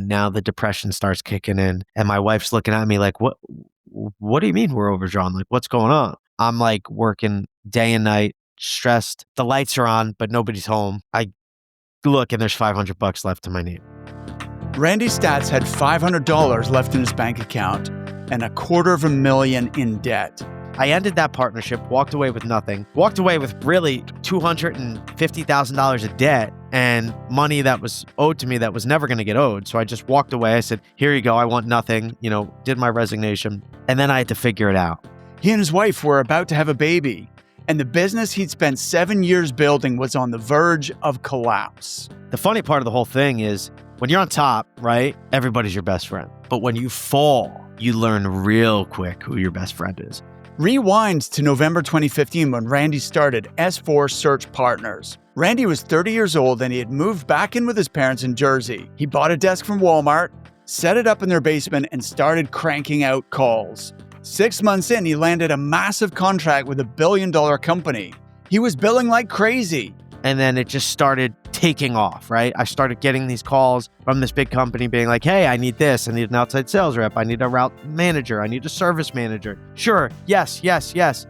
now the depression starts kicking in, and my wife's looking at me like, what do you mean we're overdrawn? Like, what's going on? I'm like working day and night, stressed. The lights are on, but nobody's home. I look and there's $500 left in my name. Randee Staats had $500 left in his bank account and $250,000 in debt. I ended that partnership, walked away with nothing, walked away with really $250,000 of debt and money that was owed to me that was never going to get owed. So I just walked away. I said, here you go. I want nothing, did my resignation. And then I had to figure it out. He and his wife were about to have a baby, and the business he'd spent 7 years building was on the verge of collapse. The funny part of the whole thing is when you're on top, right? Everybody's your best friend. But when you fall, you learn real quick who your best friend is. Rewind to November 2015 when Randee started S4 Search Partners. Randee was 30 years old and he had moved back in with his parents in Jersey. He bought a desk from Walmart, set it up in their basement, and started cranking out calls. 6 months in, he landed a massive contract with $1 billion company. He was billing like crazy. And then it just started taking off, right? I started getting these calls from this big company being like, hey, I need this. I need an outside sales rep. I need a route manager. I need a service manager. Sure. Yes.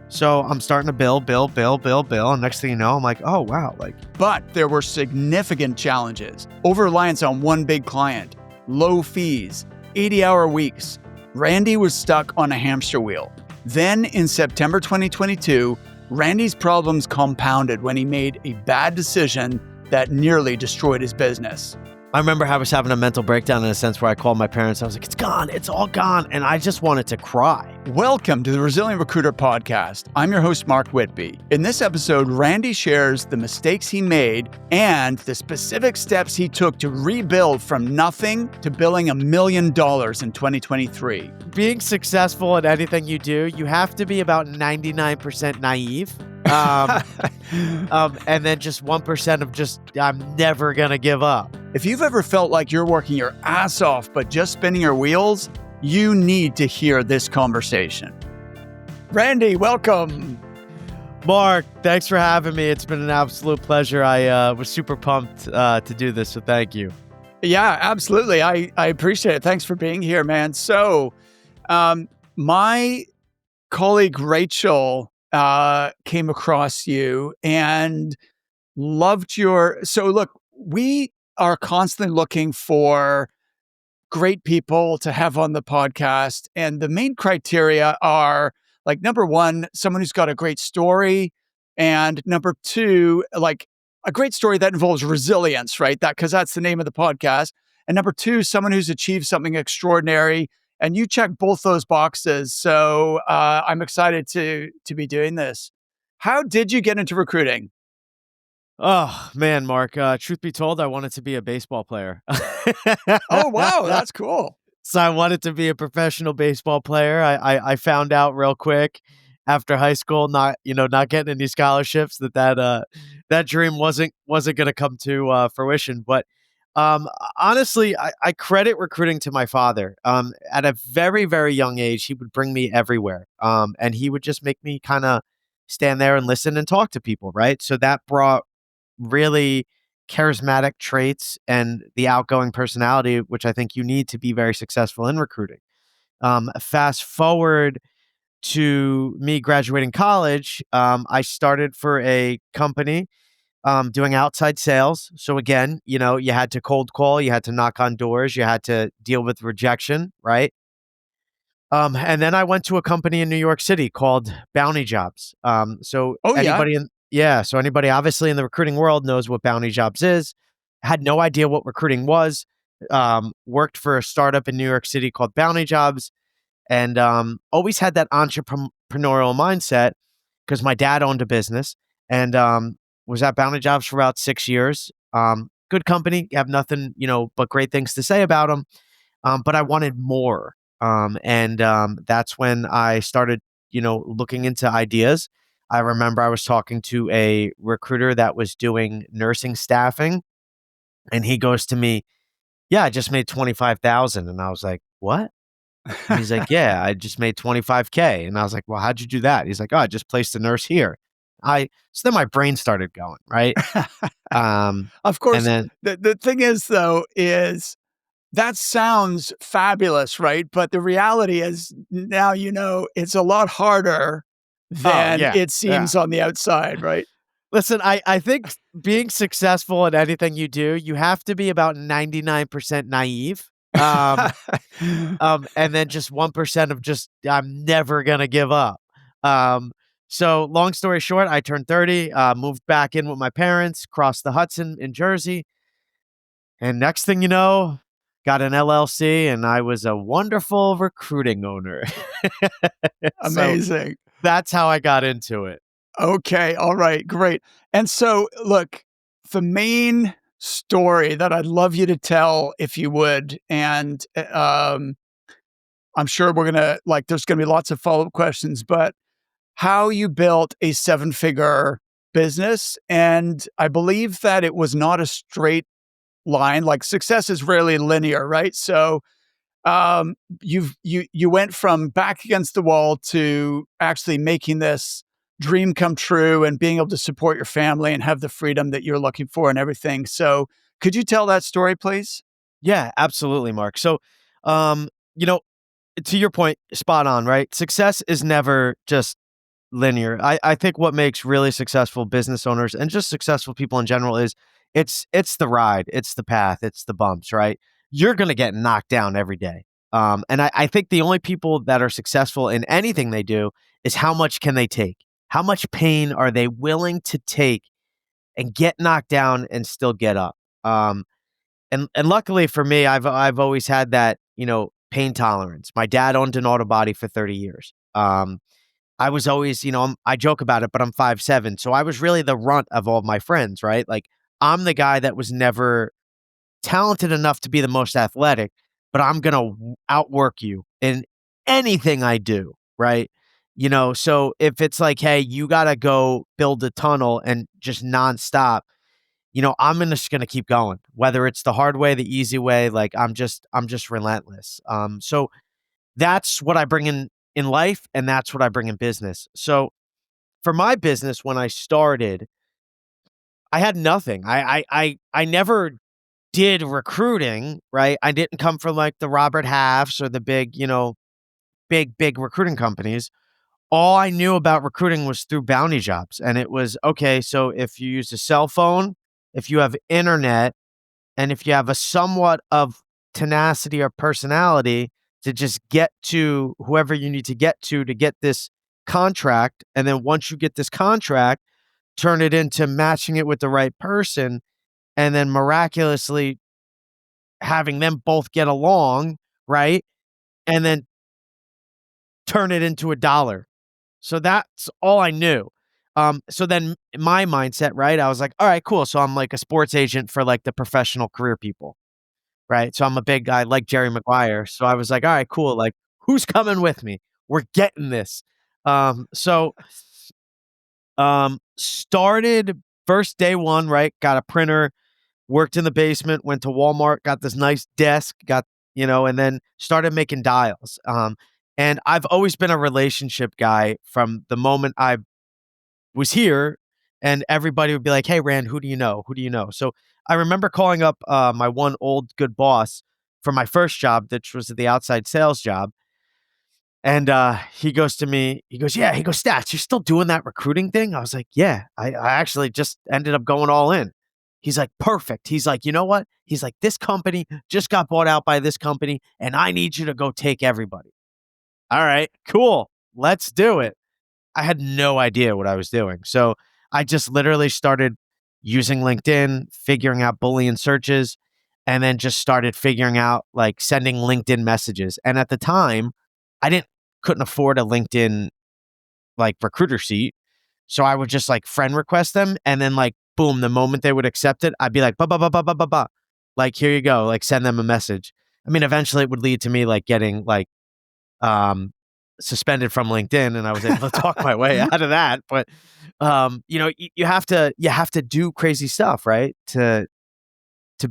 So I'm starting to bill. And next thing you know, I'm like, oh, wow. But there were significant challenges. Over-reliance on one big client, low fees, 80-hour weeks. Randee was stuck on a hamster wheel. Then in September 2022, Randee's problems compounded when he made a bad decision that nearly destroyed his business. I remember I was having a mental breakdown in a sense where I called my parents. I was like, it's gone. It's all gone. And I just wanted to cry. Welcome to the Resilient Recruiter Podcast. I'm your host, Mark Whitby. In this episode, Randee shares the mistakes he made and the specific steps he took to rebuild from nothing to billing $1 million in 2023. Being successful at anything you do, you have to be about 99% naive. And then just 1% of just, I'm never going to give up. If you've ever felt like you're working your ass off, but just spinning your wheels, you need to hear this conversation. Randee, welcome. Mark, thanks for having me. It's been an absolute pleasure. I was super pumped to do this, so thank you. Yeah, absolutely. I appreciate it. Thanks for being here, man. So, my colleague Rachel came across you and loved so look, we are constantly looking for great people to have on the podcast. And the main criteria are like, number one, someone who's got a great story. And number two, like a great story that involves resilience, right? Because that's the name of the podcast. And number two, someone who's achieved something extraordinary. And you check both those boxes. So I'm excited to be doing this. How did you get into recruiting? Oh, man, Mark, truth be told, I wanted to be a baseball player. Oh, wow. That's cool. So I wanted to be a professional baseball player. I found out real quick after high school, not getting any scholarships, that dream wasn't going to come to fruition. But honestly, I credit recruiting to my father. At a very, very young age, he would bring me everywhere. And he would just make me kind of stand there and listen and talk to people, right? So that brought really charismatic traits and the outgoing personality, which I think you need to be very successful in recruiting. Fast forward to me graduating college, I started for a company doing outside sales. So again, you had to cold call, you had to knock on doors, you had to deal with rejection, right? And then I went to a company in New York City called Bounty Jobs. So anybody obviously in the recruiting world knows what Bounty Jobs is. Had no idea what recruiting was. Worked for a startup in New York City called Bounty Jobs, and always had that entrepreneurial mindset because my dad owned a business and was at Bounty Jobs for about 6 years. Good company, have nothing but great things to say about them. But I wanted more. And that's when I started, looking into ideas. I remember I was talking to a recruiter that was doing nursing staffing, and he goes to me, yeah, I just made 25,000. And I was like, what? And he's like, yeah, I just made 25K. And I was like, well, how'd you do that? He's like, oh, I just placed a nurse here. So then my brain started going, right? Of course. And then the thing is, though, is That sounds fabulous, right? But the reality is now it's a lot harder Oh, than yeah. it Yeah. seems on the outside, right? Listen, I think being successful at anything you do, you have to be about 99% naive. And then just 1% of just, "I'm never gonna give up." Um, so long story short, I turned 30, moved back in with my parents, crossed the Hudson in Jersey, and next thing you know, got an LLC, and I was a wonderful recruiting owner. So, Amazing. that's how I got into it. Okay, all right, great. And so, look, the main story that I'd love you to tell, if you would, and I'm sure there's gonna be lots of follow-up questions, but how you built a seven-figure business, and I believe that it was not a straight line. Like, success is rarely linear, right? So, you went from back against the wall to actually making this dream come true and being able to support your family and have the freedom that you're looking for and everything. So, could you tell that story, please? Yeah, absolutely, Mark. So, um, you know, to your point, spot on, right? Success is never just linear. I think what makes really successful business owners and just successful people in general is it's the ride, it's the path, it's the bumps, right? You're gonna get knocked down every day. And I think the only people that are successful in anything they do is how much can they take? How much pain are they willing to take and get knocked down and still get up? Um, and luckily for me, I've always had that, pain tolerance. My dad owned an auto body for 30 years. I was always, I joke about it, but I'm 5'7", so I was really the runt of all my friends, right? Like, I'm the guy that was never talented enough to be the most athletic, but I'm gonna outwork you in anything I do, right? So if it's like, "Hey, you gotta go build a tunnel," and just nonstop, just gonna keep going, whether it's the hard way, the easy way, like, I'm just relentless. So that's what I bring in life, and that's what I bring in business. So for my business, when I started, I had nothing. I never did recruiting, right? I didn't come from like the Robert Halfs or the big, big recruiting companies. All I knew about recruiting was through bounty jobs. And it was okay, so if you use a cell phone, if you have internet, and if you have a somewhat of tenacity or personality to just get to whoever you need to get this contract, and then once you get this contract, turn it into matching it with the right person, and then miraculously having them both get along, right? And then turn it into a dollar. So that's all I knew. So then my mindset, right? I was like, all right, cool. So I'm like a sports agent for like the professional career people. Right? So I'm a big guy like Jerry Maguire. So I was like, "All right, cool. Like, who's coming with me? We're getting this." Started first day one, right? Got a printer, worked in the basement, went to Walmart, got this nice desk, and then started making dials. And I've always been a relationship guy from the moment I was here, and everybody would be like, "Hey, Rand, who do you know? Who do you know?" So I remember calling up my one old good boss for my first job, which was the outside sales job. And he goes to me, he goes, "Yeah," he goes, "Stats, you're still doing that recruiting thing?" I was like, "Yeah, I actually just ended up going all in." He's like, "Perfect." He's like, "You know what?" He's like, "This company just got bought out by this company, and I need you to go take everybody." All right, cool. Let's do it. I had no idea what I was doing. So I just literally started using LinkedIn, figuring out Boolean searches, and then just started figuring out like sending LinkedIn messages. And at the time, I didn't couldn't afford a LinkedIn like recruiter seat. So I would just like friend request them, and then like boom, the moment they would accept it, I'd be like ba ba ba ba ba ba ba. Like, here you go, like send them a message. I mean, eventually it would lead to me like getting like um, suspended from LinkedIn, and I was able to talk my way out of that. But you have to do crazy stuff, right? To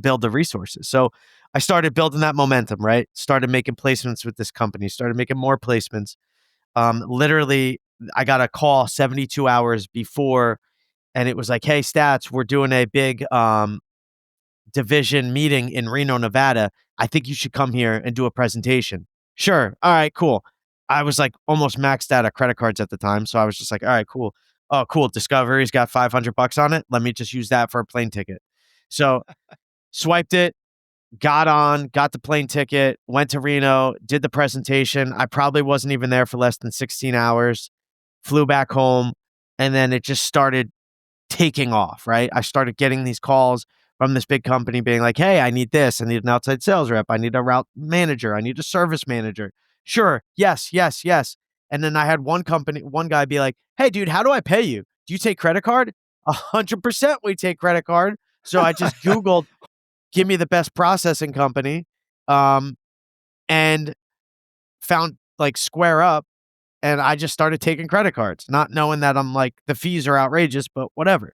build the resources. So I started building that momentum, right? Started making placements with this company, started making more placements. Literally, I got a call 72 hours before, and it was like, "Hey, Stats, we're doing a big division meeting in Reno, Nevada. I think you should come here and do a presentation. Sure. All right, cool. I was like almost maxed out of credit cards at the time. So I was just like, all right, cool. Oh, cool. Discovery's got $500 on it. Let me just use that for a plane ticket. So swiped it, got the plane ticket, went to Reno, did the presentation. I probably wasn't even there for less than 16 hours, flew back home, and then it just started taking off, right? I started getting these calls from this big company being like, hey, I need this. I need an outside sales rep. I need a route manager. I need a service manager. Sure. Yes, yes, yes. And then I had one guy be like, hey, dude, how do I pay you? Do you take credit card? 100% we take credit card. So I just Googled, give me the best processing company, and found like Square Up. And I just started taking credit cards, not knowing that I'm like, the fees are outrageous, but whatever.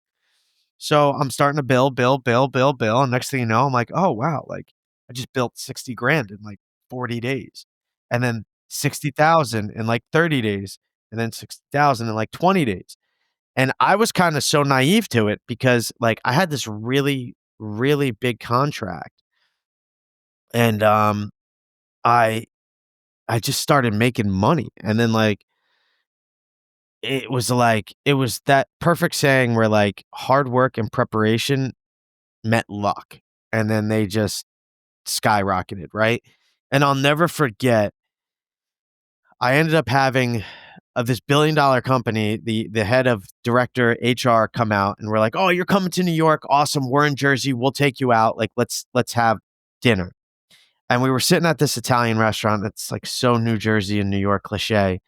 So I'm starting to bill. And next thing you know, I'm like, oh, wow. Like I just built 60 grand in like 40 days, and then 60,000 in like 30 days, and then 60,000 in like 20 days. And I was kind of so naive to it because like I had this really, really big contract, and I I just started making money. And then it was that perfect saying where like hard work and preparation met luck, and then they just skyrocketed, right? And I'll never forget, I ended up having this $1 billion company, the head of director HR come out, and we're like, "Oh, you're coming to New York. Awesome. We're in Jersey. We'll take you out. Like let's have dinner." And we were sitting at this Italian restaurant that's like so New Jersey and New York cliche.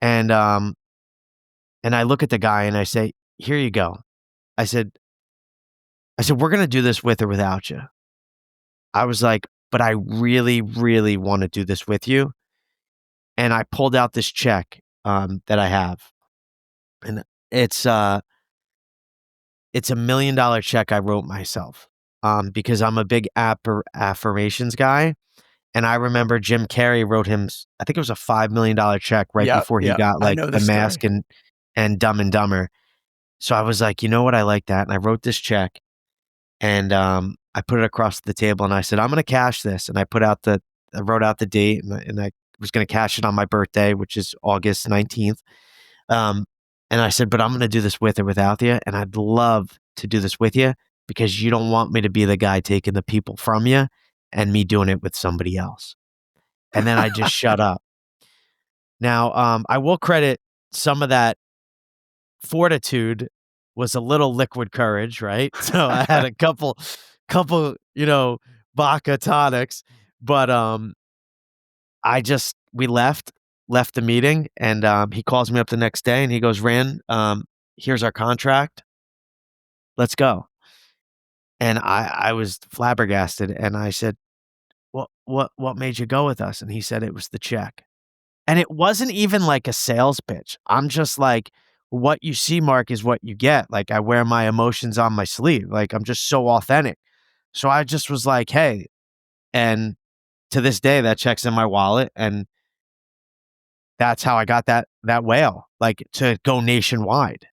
And I look at the guy and I say, "Here you go." I said, "We're gonna do this with or without you." I was like, "But I really, really want to do this with you." And I pulled out this check that I have, and it's uh it's $1 million check I wrote myself, because I'm a big affirmations guy. And I remember Jim Carrey wrote him, I think it was a $5 million check right Yeah, before he yeah, got I like know The this Mask story. and Dumb and Dumber. So I was like, you know what, I like that, and I wrote this check, and I put it across the table, and I said, I'm going to cash this, and I wrote out the date, and I was going to cash it on my birthday, which is August 19th. Um, and I said, but I'm going to do this with or without you, and I'd love to do this with you because you don't want me to be the guy taking the people from you and me doing it with somebody else. And then I just shut up. Now, I will credit some of that fortitude was a little liquid courage, right? So I had a couple, vodka tonics, but we left the meeting, and he calls me up the next day and he goes, "Rand, here's our contract. Let's go." And I was flabbergasted, and I said, what made you go with us?" And he said it was the check. And it wasn't even like a sales pitch. I'm just like, what you see, Mark, is what you get. Like I wear my emotions on my sleeve. Like I'm just so authentic. So I just was like, hey, and to this day that check's in my wallet, and that's how I got that whale, like to go nationwide.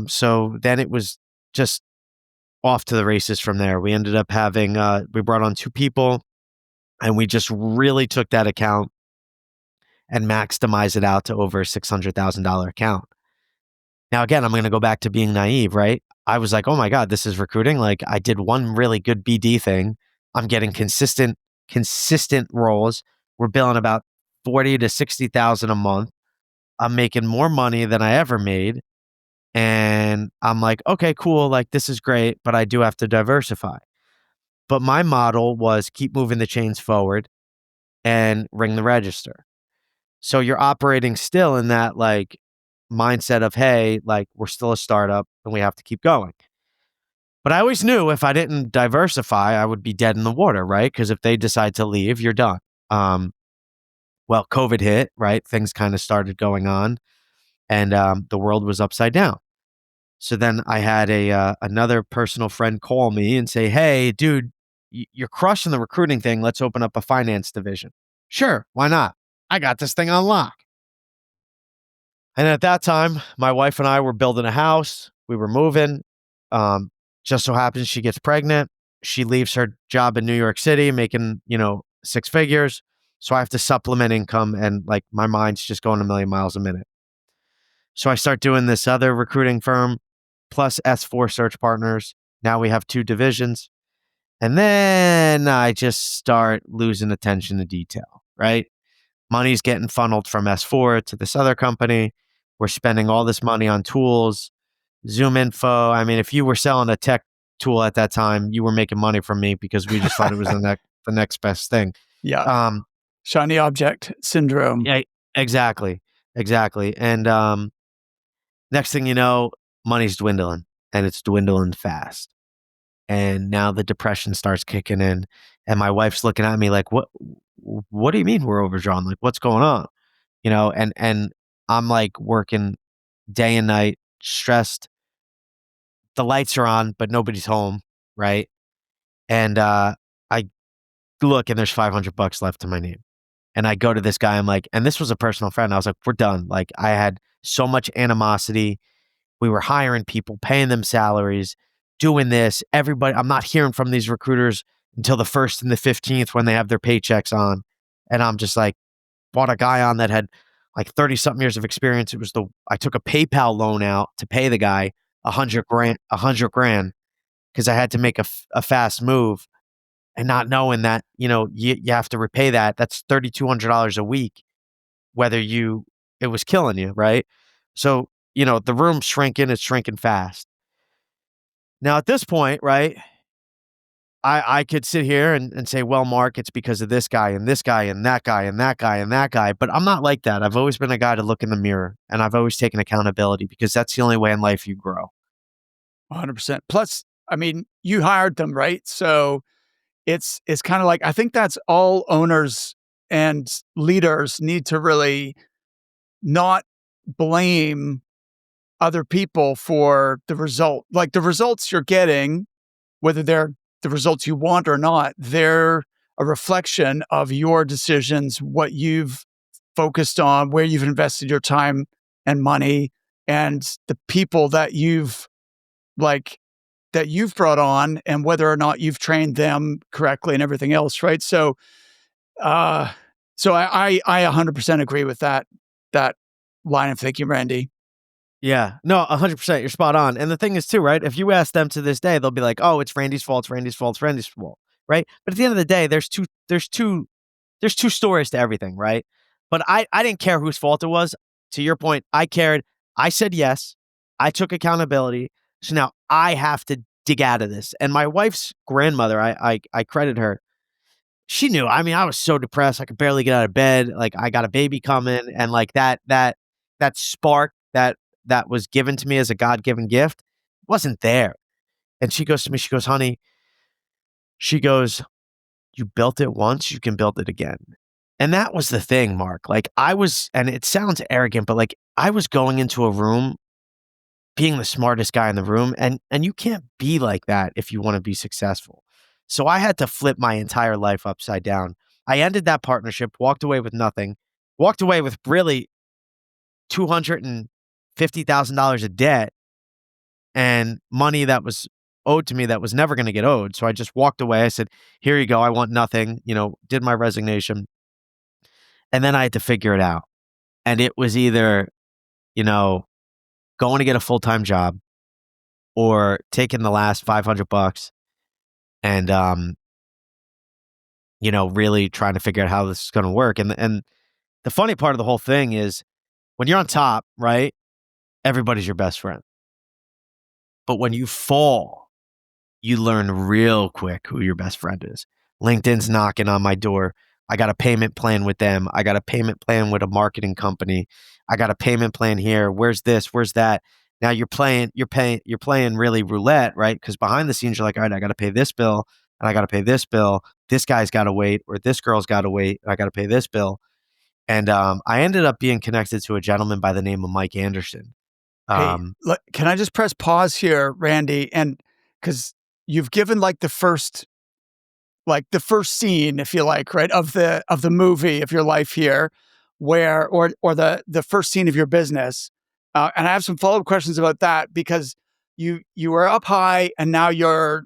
So then it was just off to the races from there. We ended up having we brought on 2 people, and we just really took that account and maximize it out to over a $600,000 account. Now, again, I'm going to go back to being naive, right? I was like, oh my God, this is recruiting. Like I did one really good BD thing. I'm getting consistent roles. We're billing about 40 to 60,000 a month. I'm making more money than I ever made. And I'm like, okay, cool. Like this is great, but I do have to diversify. But my model was keep moving the chains forward and ring the register. So you're operating still in that like mindset of, hey, like we're still a startup and we have to keep going. But I always knew if I didn't diversify, I would be dead in the water, right? Because if they decide to leave, you're done. Well, COVID hit, right? Things kind of started going on, and the world was upside down. So then I had another personal friend call me and say, hey, dude, you're crushing the recruiting thing. Let's open up a finance division. Sure, why not? I got this thing on lock. And at that time, my wife and I were building a house. We were moving. Just so happens she gets pregnant. She leaves her job in New York City, making, six figures. So I have to supplement income, and like my mind's just going a million miles a minute. So I start doing this other recruiting firm plus S4 search partners. Now we have two divisions. And then I just start losing attention to detail, right? Money's getting funneled from S4 to this other company. We're spending all this money on tools, Zoom info. I mean, if you were selling a tech tool at that time, you were making money from me because we just thought it was the next best thing. Yeah. Um, Shiny object syndrome. yeah, exactly. Exactly. And next thing you know, money's dwindling, and it's dwindling fast. And now the depression starts kicking in, and my wife's looking at me like, what do you mean we're overdrawn? Like, what's going on? And I'm like working day and night, stressed. The lights are on, but nobody's home, right? And I look, and there's $500 left in my name. And I go to this guy, I'm like, and this was a personal friend. I was like, we're done. Like, I had so much animosity. We were hiring people, paying them salaries, doing this. Everybody, I'm not hearing from these recruiters until the 1st and the 15th when they have their paychecks on. And I'm just like, bought a guy on that had like 30 something years of experience. I took a PayPal loan out to pay the guy 100 grand because I had to make a fast move, and not knowing that, you have to repay that. That's $3,200 a week, it was killing you. Right. So, the room's shrinking, it's shrinking fast. Now at this point, right, I could sit here and say, well, Mark, it's because of this guy and this guy and that guy and that guy and that guy. But I'm not like that. I've always been a guy to look in the mirror, and I've always taken accountability because that's the only way in life you grow. 100%. Plus, I mean, you hired them, right? So it's kind of like, I think that's all owners and leaders need to really not blame other people for the result. Like the results you're getting, whether they're the results you want or not, they're a reflection of your decisions, what you've focused on, where you've invested your time and money, and the people that you've brought on, and whether or not you've trained them correctly and everything else, right? Uh, so I 100% agree with that line of thinking, Randee. Yeah, no, 100%. You're spot on. And the thing is too, right? If you ask them to this day, they'll be like, "Oh, it's Randy's fault. It's Randy's fault. It's Randy's fault." Right? But at the end of the day, there's two stories to everything, right? But I didn't care whose fault it was. To your point, I cared. I said yes. I took accountability. So now I have to dig out of this. And my wife's grandmother, I credit her. She knew. I mean, I was so depressed. I could barely get out of bed. Like, I got a baby coming, and like that spark that was given to me as a God-given gift wasn't there. And she goes to me, she goes, "Honey," she goes, "You built it once, you can build it again." And that was the thing, Mark. Like, and it sounds arrogant, but like I was going into a room being the smartest guy in the room, and you can't be like that if you want to be successful. So I had to flip my entire life upside down. I ended that partnership, walked away with nothing, walked away with really $250,000 of debt and money that was owed to me that was never going to get owed. So I just walked away. I said, "Here you go. I want nothing," did my resignation. And then I had to figure it out. And it was either, you know, going to get a full-time job or taking the last $500 and, really trying to figure out how this is going to work. And the funny part of the whole thing is when you're on top, right? Everybody's your best friend. But when you fall, you learn real quick who your best friend is. LinkedIn's knocking on my door. I got a payment plan with them. I got a payment plan with a marketing company. I got a payment plan here. Where's this? Where's that? Now you're playing really roulette, right? Because behind the scenes, you're like, all right, I got to pay this bill and I got to pay this bill. This guy's got to wait, or this girl's got to wait. And I got to pay this bill. And I ended up being connected to a gentleman by the name of Mike Anderson. Hey, can I just press pause here, Randee? And because you've given the first scene, if you like, right, of the movie of your life here, where or the first scene of your business, and I have some follow-up questions about that because you were up high and now you're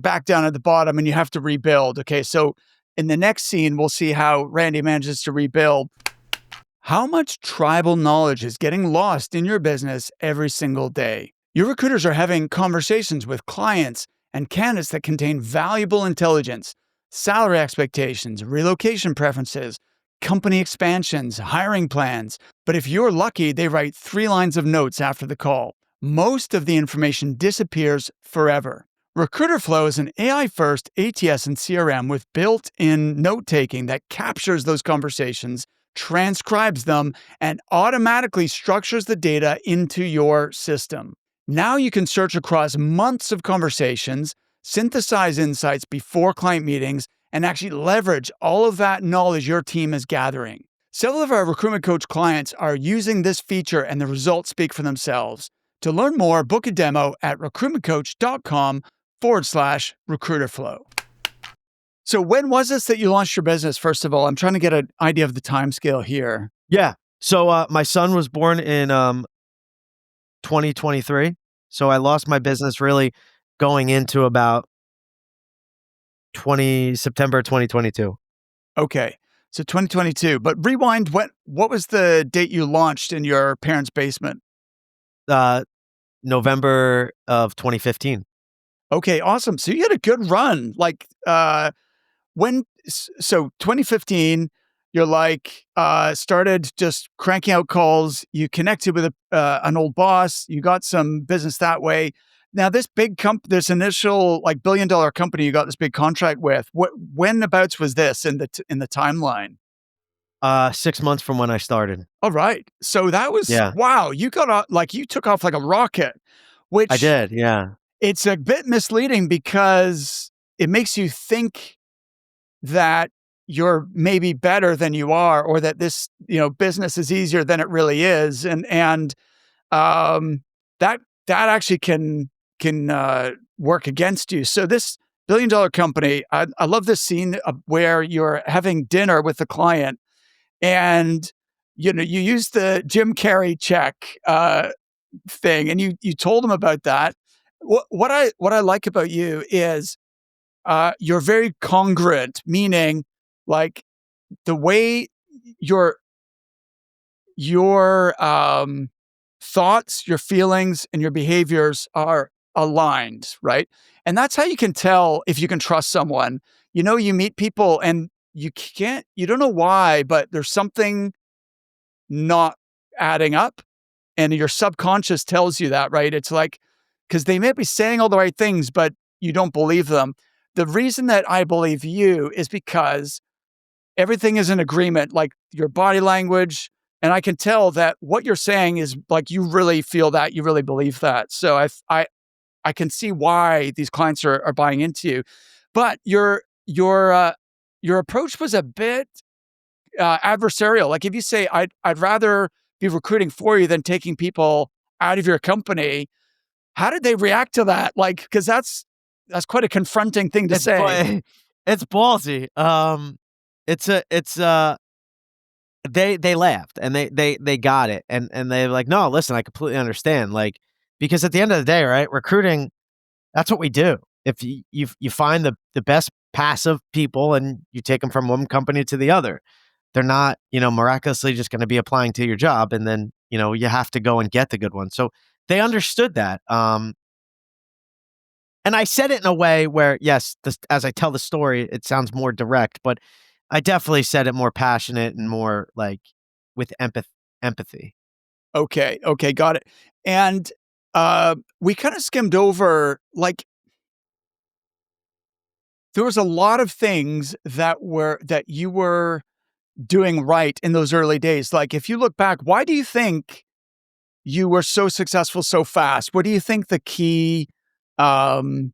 back down at the bottom and you have to rebuild. Okay, so In the next scene, we'll see how Randee manages to rebuild. How much tribal knowledge is getting lost in your business every single day? Your recruiters are having conversations with clients and candidates that contain valuable intelligence, salary expectations, relocation preferences, company expansions, hiring plans. But if you're lucky, they write 3 lines of notes after the call. Most of the information disappears forever. Recruiter Flow is an AI-first ATS and CRM with built-in note-taking that captures those conversations, transcribes them, and automatically structures the data into your system. Now you can search across months of conversations, synthesize insights before client meetings, and actually leverage all of that knowledge your team is gathering. Several of our Recruitment Coach clients are using this feature, and the results speak for themselves. To learn more, book a demo at recruitmentcoach.com/recruiterflow. So when was this that you launched your business, first of all? I'm trying to get an idea of the time scale here. Yeah. So my son was born in 2023. So I lost my business really going into about September 2022. Okay. So 2022. But rewind, what was the date you launched in your parents' basement? November of 2015. Okay, awesome. So you had a good run. Like so 2015, you're like started just cranking out calls. You connected with an old boss. You got some business that way. Now this this initial like $1 billion company you got this big contract with. Whenabouts was this in the timeline? 6 months from when I started. All right. So that was Yeah, wow. You got off like you took off like a rocket, I which did. Yeah. it's a bit misleading because it makes you think that you're maybe better than you are, or that this, business is easier than it really is. And um, that actually can work against you. So this $1 billion company, I love this scene where you're having dinner with the client and, you use the Jim Carrey check, thing, and you told them about that. What I like about you is you're very congruent, meaning like the way your your thoughts, your feelings, and your behaviors are aligned, right? And that's how you can tell if you can trust someone. You meet people and you don't know why, but there's something not adding up, and your subconscious tells you that, right? It's like, because they may be saying all the right things, but you don't believe them. The reason that I believe you is because everything is in agreement, like your body language. And I can tell that what you're saying is like, you really feel that, you really believe that. So I can see why these clients are buying into you. But your approach was a bit adversarial. Like if you say, I'd rather be recruiting for you than taking people out of your company, how did they react to that? Like, because that's quite a confronting thing to It's say. ba it's ballsy. It's they laughed and they got it and they're like, "No, listen, I completely understand." Like, because at the end of the day, right, recruiting, that's what we do. If you find the best passive people and you take them from one company to the other. They're not, miraculously just gonna be applying to your job, and then, you have to go and get the good ones. So they understood that. And I said it in a way where, yes, as I tell the story, it sounds more direct, but I definitely said it more passionate and more like with empathy. Okay, okay, got it. And we kind of skimmed over, like, there was a lot of things that you were doing right in those early days. Like, if you look back, why do you think you were so successful so fast? What do you think the key, um,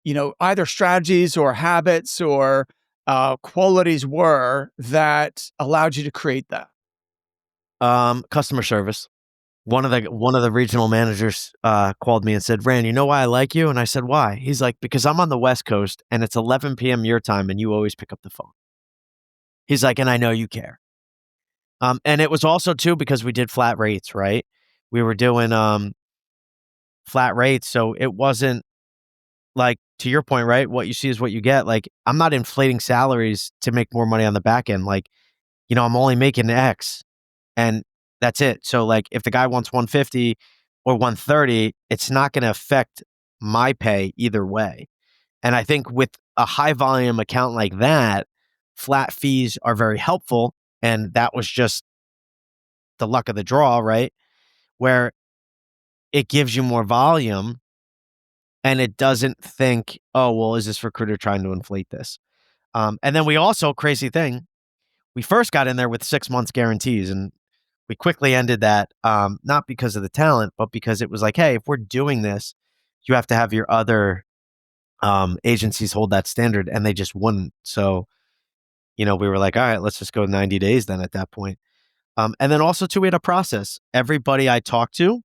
either strategies or habits or qualities were that allowed you to create that? Customer service. One of the regional managers, called me and said, "Rand, you know why I like you?" And I said, "Why?" He's like, "Because I'm on the West Coast and it's 11 PM your time and you always pick up the phone." He's like, "And I know you care." And it was also too because we did flat rates, right? We were doing, flat rates, so it wasn't like, to your point, right? What you see is what you get. Like, I'm not inflating salaries to make more money on the back end. Like, I'm only making X and that's it. So, like, if the guy wants 150 or 130, it's not going to affect my pay either way. And I think with a high volume account like that, flat fees are very helpful. And that was just the luck of the draw, right? Where it gives you more volume and it doesn't think, oh, well, is this recruiter trying to inflate this? And then we also, crazy thing, we first got in there with 6 months guarantees and we quickly ended that, not because of the talent, but because it was like, hey, if we're doing this, you have to have your other agencies hold that standard, and they just wouldn't. So, we were like, all right, let's just go 90 days then at that point. And then also, too, we had a process. Everybody I talked to,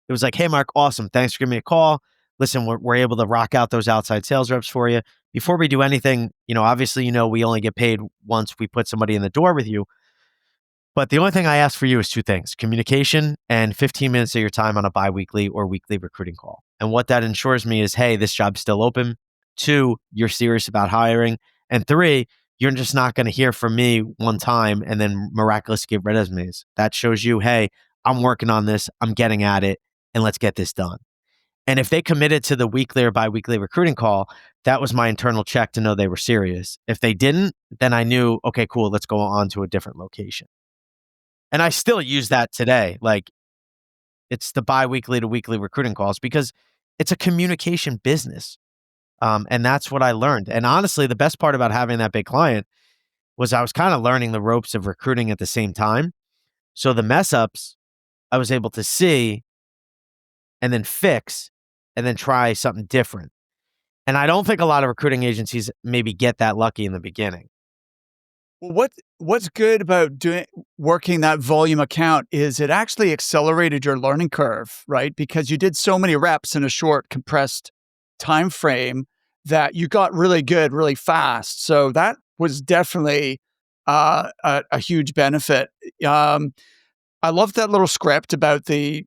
it was like, hey, Mark, awesome. Thanks for giving me a call. Listen, we're able to rock out those outside sales reps for you. Before we do anything, obviously, we only get paid once we put somebody in the door with you. But the only thing I ask for you is two things: communication and 15 minutes of your time on a biweekly or weekly recruiting call. And what that ensures me is, hey, this job's still open. Two, you're serious about hiring. And three, you're just not going to hear from me one time and then miraculously get resumes. That shows you, hey, I'm working on this, I'm getting at it, and let's get this done. And if they committed to the weekly or biweekly recruiting call, that was my internal check to know they were serious. If they didn't, then I knew, okay, cool, let's go on to a different location. And I still use that today. Like, it's the biweekly to weekly recruiting calls because it's a communication business. And that's what I learned. And honestly, the best part about having that big client was I was kind of learning the ropes of recruiting at the same time. So the mess ups I was able to see and then fix and then try something different. And I don't think a lot of recruiting agencies maybe get that lucky in the beginning. Well, what's good about working that volume account is it actually accelerated your learning curve, right? Because you did so many reps in a short, compressed time frame that you got really good really fast. So that was definitely a huge benefit. I love that little script about the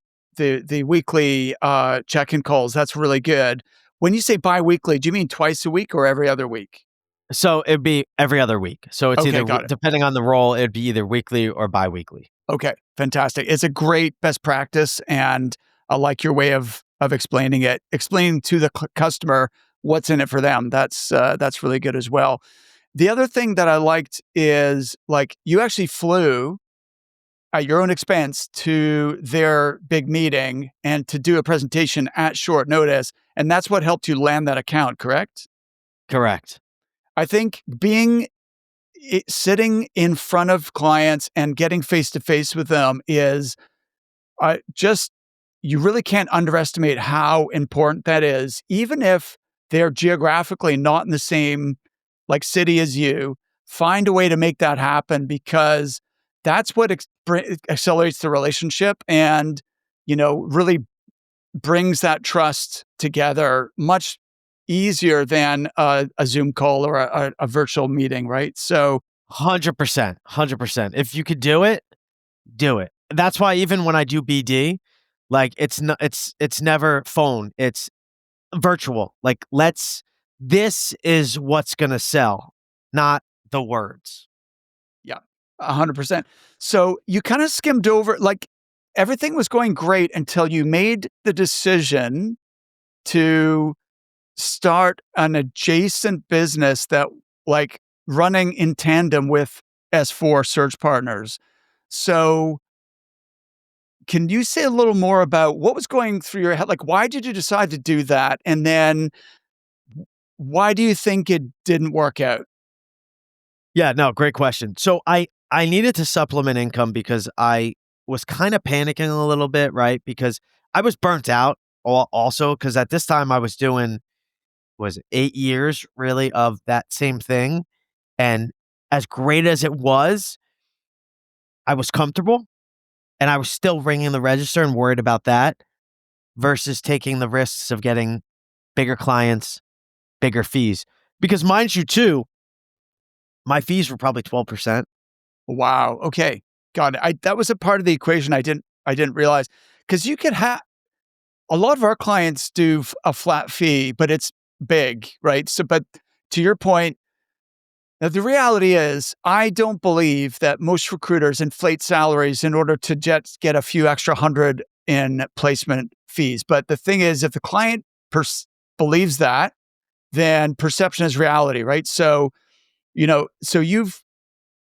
weekly check-in calls. That's really good. When you say biweekly, do you mean twice a week or every other week? So it'd be every other week. So it's Okay, either, got it. depending on the role, it'd be either weekly or biweekly. Okay, fantastic. It's a great best practice, and I like your way of explaining it. Explaining to the customer what's in it for them. That's really good as well. The other thing that I liked is like you actually flew at your own expense to their big meeting and to do a presentation at short notice, and that's what helped you land that account, correct? Correct. I think sitting in front of clients and getting face to face with them is just you really can't underestimate how important that is. Even if they're geographically not in the same like city as you, find a way to make that happen because that's what accelerates the relationship and really brings that trust together much easier than a Zoom call or a virtual meeting, right? So 100%. 100%. If you could do it, do it. That's why even when I do BD, like it's never phone, it's virtual. Like, this is what's going to sell, not the words. yeah, 100%. So you kind of skimmed over, like everything was going great until you made the decision to start an adjacent business that like running in tandem with S4 search partners. So can you say a little more about what was going through your head? Like, why did you decide to do that? And then why do you think it didn't work out? Yeah, no, great question. So I needed to supplement income because I was kind of panicking a little bit, right? Because I was burnt out also because at this time I was doing, was it 8 years really of that same thing. And as great as it was, I was comfortable and I was still ringing the register and worried about that versus taking the risks of getting bigger clients, bigger fees. Because mind you too, my fees were probably 12%. Wow. Okay. Got it. That was a part of the equation I didn't realize because you could have a lot of our clients do a flat fee, but it's big, right? So, but to your point, now the reality is, I don't believe that most recruiters inflate salaries in order to just get a few extra hundred in placement fees. But the thing is, if the client believes that, then perception is reality, right? So, so you've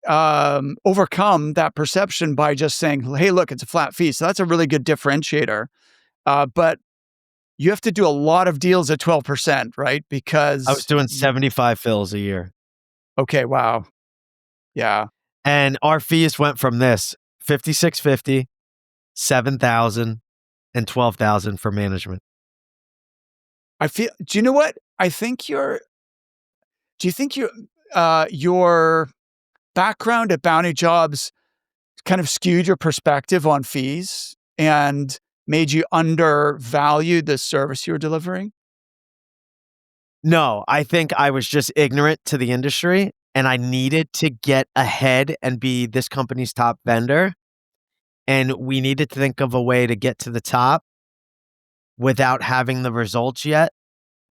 overcome that perception by just saying, "Hey, look, it's a flat fee." So that's a really good differentiator. But you have to do a lot of deals at 12%, right? I was Because doing 75 fills a year. okay, wow, yeah. And our fees went from this 5,650, 7,000, and 12,000 for management. I feel. Do you know what? I think you're. Do you think your background at Bounty Jobs kind of skewed your perspective on fees and made you undervalue the service you were delivering? No, I think I was just ignorant to the industry and I needed to get ahead and be this company's top vendor. And we needed to think of a way to get to the top without having the results yet.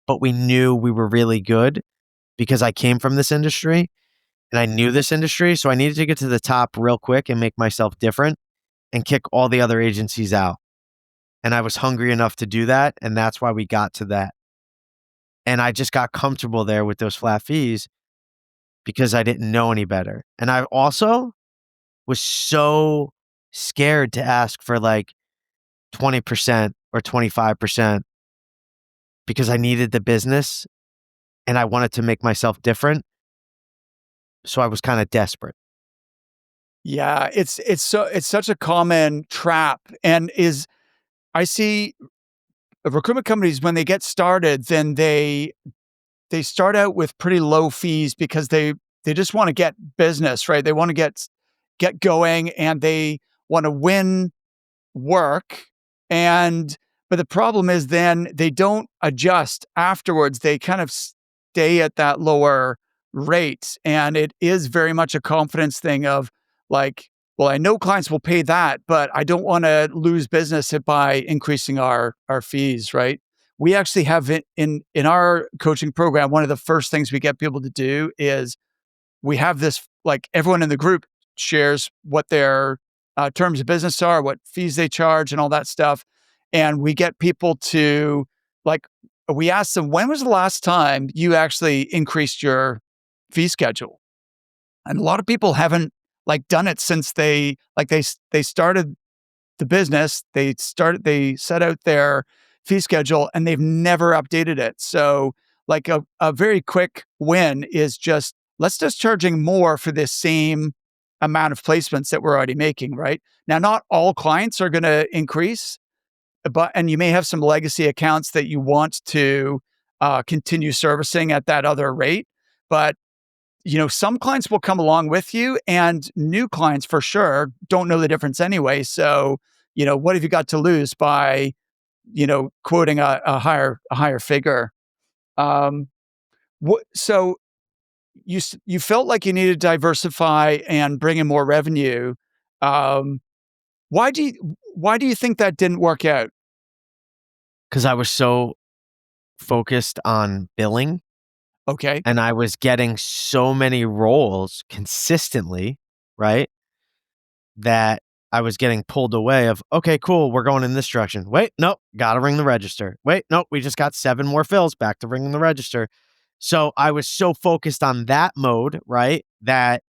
But we knew we were really good because I came from this industry and I knew this industry. So I needed to get to the top real quick and make myself different and kick all the other agencies out. And I was hungry enough to do that. And that's why we got to that. And I just got comfortable there with those flat fees because I didn't know any better. And I also was so scared to ask for like 20% or 25% because I needed the business and I wanted to make myself different. So I was kind of desperate. Yeah, it's such a common trap, and is I see recruitment companies when they get started, then they start out with pretty low fees because they just want to get business, right? They want to get going and they want to win work. And but the problem is then they don't adjust afterwards. They kind of stay at that lower rate. And it is very much a confidence thing of like, well, I know clients will pay that, but I don't want to lose business by increasing our fees, right? We actually have it in our coaching program. One of the first things we get people to do is we have this, like, everyone in the group shares what their terms of business are, what fees they charge, and all that stuff. And we get people to, like, we ask them, when was the last time you actually increased your fee schedule? And a lot of people haven't like done it since they started the business. They set out their fee schedule and they've never updated it. So like a very quick win is just, let's just charging more for this same amount of placements that we're already making, right? Now, not all clients are going to increase, and you may have some legacy accounts that you want to continue servicing at that other rate. But some clients will come along with you, and new clients for sure don't know the difference anyway. So, what have you got to lose by, quoting a higher figure? Um, so you felt like you needed to diversify and bring in more revenue. Um, why do you think that didn't work out? Because I was so focused on billing Okay, and I was getting so many roles consistently, right? That I was getting pulled away of, okay, cool, we're going in this direction. Wait, nope, gotta ring the register. Wait, nope, we just got 7 more fills, back to ringing the register. So I was so focused on that mode, right? That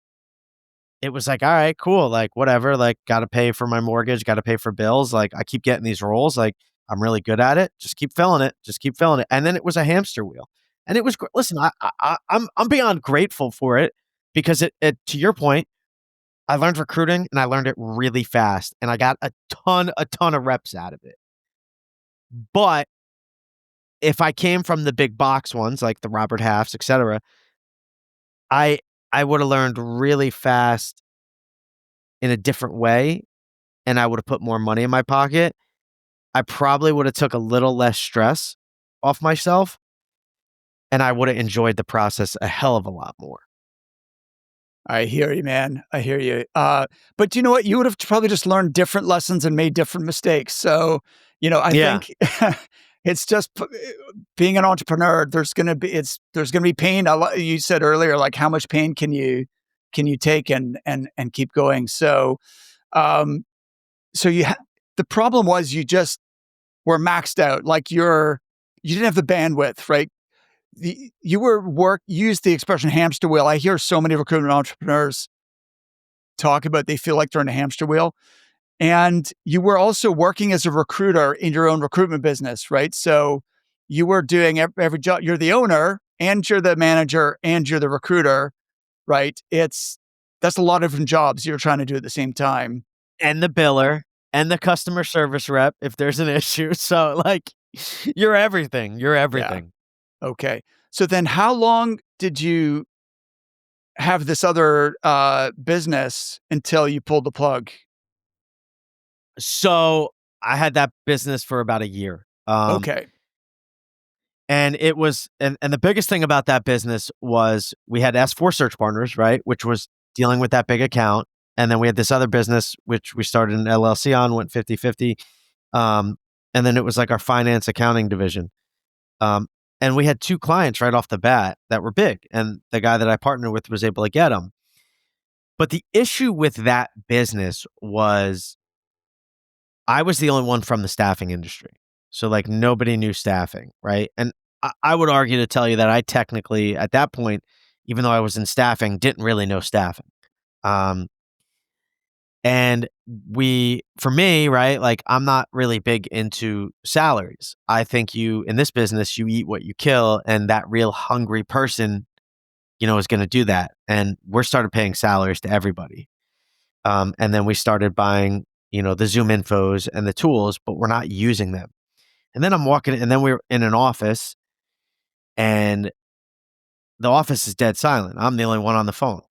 it was like, all right, cool, like whatever, like gotta pay for my mortgage, gotta pay for bills. Like I keep getting these roles, like I'm really good at it. Just keep filling it, just keep filling it. And then it was a hamster wheel. And it was listen, I'm beyond grateful for it because it to your point, I learned recruiting and I learned it really fast and I got a ton of reps out of it. But if I came from the big box ones like the Robert Halfs, et cetera, I I would have learned really fast in a different way and I would have put more money in my pocket. I probably would have took a little less stress off myself and I would have enjoyed the process a hell of a lot more. I hear you, man. I hear you. But you know what? You would have probably just learned different lessons and made different mistakes. So, I Yeah. think it's just being an entrepreneur. There's gonna be pain. You said earlier, like how much pain can you take and keep going. So, um, the problem was you just were maxed out. Like you didn't have the bandwidth, right? You were use the expression hamster wheel. I hear so many recruitment entrepreneurs talk about they feel like they're in a hamster wheel. And you were also working as a recruiter in your own recruitment business, right? So you were doing every job. You're the owner and you're the manager and you're the recruiter, right? That's a lot of different jobs you're trying to do at the same time. And the biller and the customer service rep if there's an issue. So, like, you're everything. You're Yeah. everything. Okay. So then how long did you have this other business until you pulled the plug? So, I had that business for about a year. Okay. And it was and the biggest thing about that business was we had S4 search partners, right, which was dealing with that big account. And then we had this other business, which we started an LLC on, went 50/50. Um, and then it was like our finance accounting division. Um, and we had 2 clients right off the bat that were big, and the guy that I partnered with was able to get them. But the issue with that business was I was the only one from the staffing industry. So, like, nobody knew staffing, right? And I would argue to tell you that I technically, at that point, even though I was in staffing, didn't really know staffing. Um, and for me, right, like, I'm not really big into salaries. I think in this business, you eat what you kill, and that real hungry person, is going to do that. And we're started paying salaries to everybody. And then we started buying, the Zoom infos and the tools, but we're not using them. And then and then we're in an office and the office is dead silent. I'm the only one on the phone.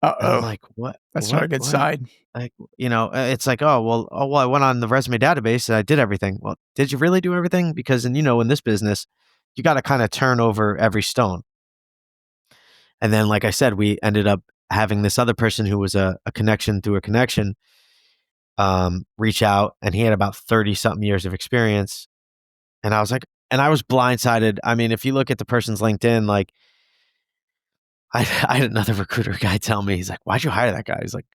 And I'm Uh-oh. like, what, That's not a good what? sign. Like, it's like, oh, well, I went on the resume database and I did everything. Well, did you really do everything? Because, in this business, you got to kind of turn over every stone. And then, like I said, we ended up having this other person who was a connection through a connection reach out, and he had about 30 something years of experience. And I was like, and I was blindsided. I mean, if you look at the person's LinkedIn, like I had another recruiter guy tell me, he's like, why'd you hire that guy? He's like,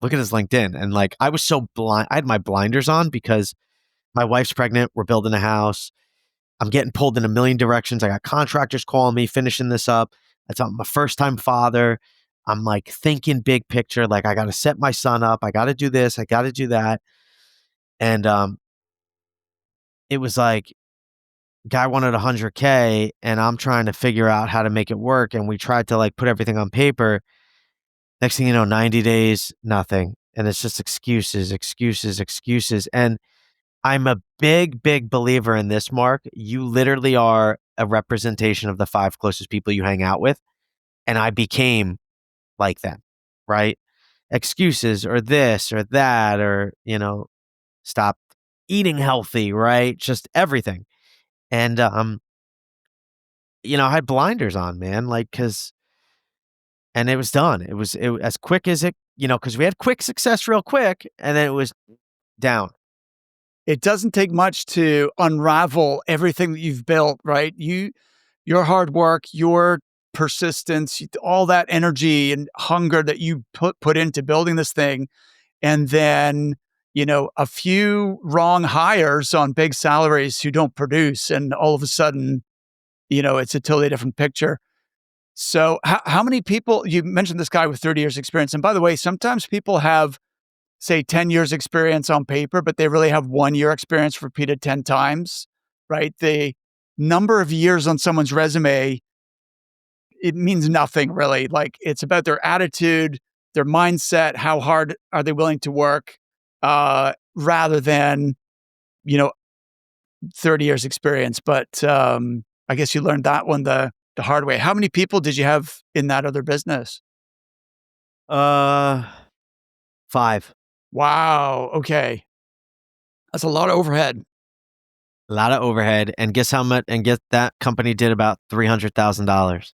look at his LinkedIn. And like, I was so blind. I had my blinders on because my wife's pregnant. We're building a house. I'm getting pulled in a million directions. I got contractors calling me, finishing this up. I'm a first time father. I'm like thinking big picture. Like, I got to set my son up. I got to do this. I got to do that. And it was like, guy wanted 100K and I'm trying to figure out how to make it work. And we tried to like put everything on paper. Next thing you know, 90 days, nothing. And it's just excuses, excuses, excuses. And I'm a big, big believer in this, Mark. You literally are a representation of the 5 closest people you hang out with. And I became like them, right? Excuses or this or that, or, stop eating healthy, right? Just everything. And, I had blinders on, man, like, and it was done. It as quick as because we had quick success real quick, and then it was down. It doesn't take much to unravel everything that you've built, right? Your hard work, your persistence, all that energy and hunger that you put into building this thing, and then, a few wrong hires on big salaries who don't produce, and all of a sudden, it's a totally different picture. So how many people you mentioned this guy with 30 years experience, and by the way, sometimes people have say 10 years experience on paper, but they really have 1 year experience repeated 10 times, right? The number of years on someone's resume, it means nothing really. Like it's about their attitude, their mindset, how hard are they willing to work, rather than, you know, 30 years experience. But I guess you learned that one the hard way. How many people did you have in that other business? Uh, 5. Wow. Okay. That's a lot of overhead. A lot of overhead, and guess how much? And guess that company did about $300,000.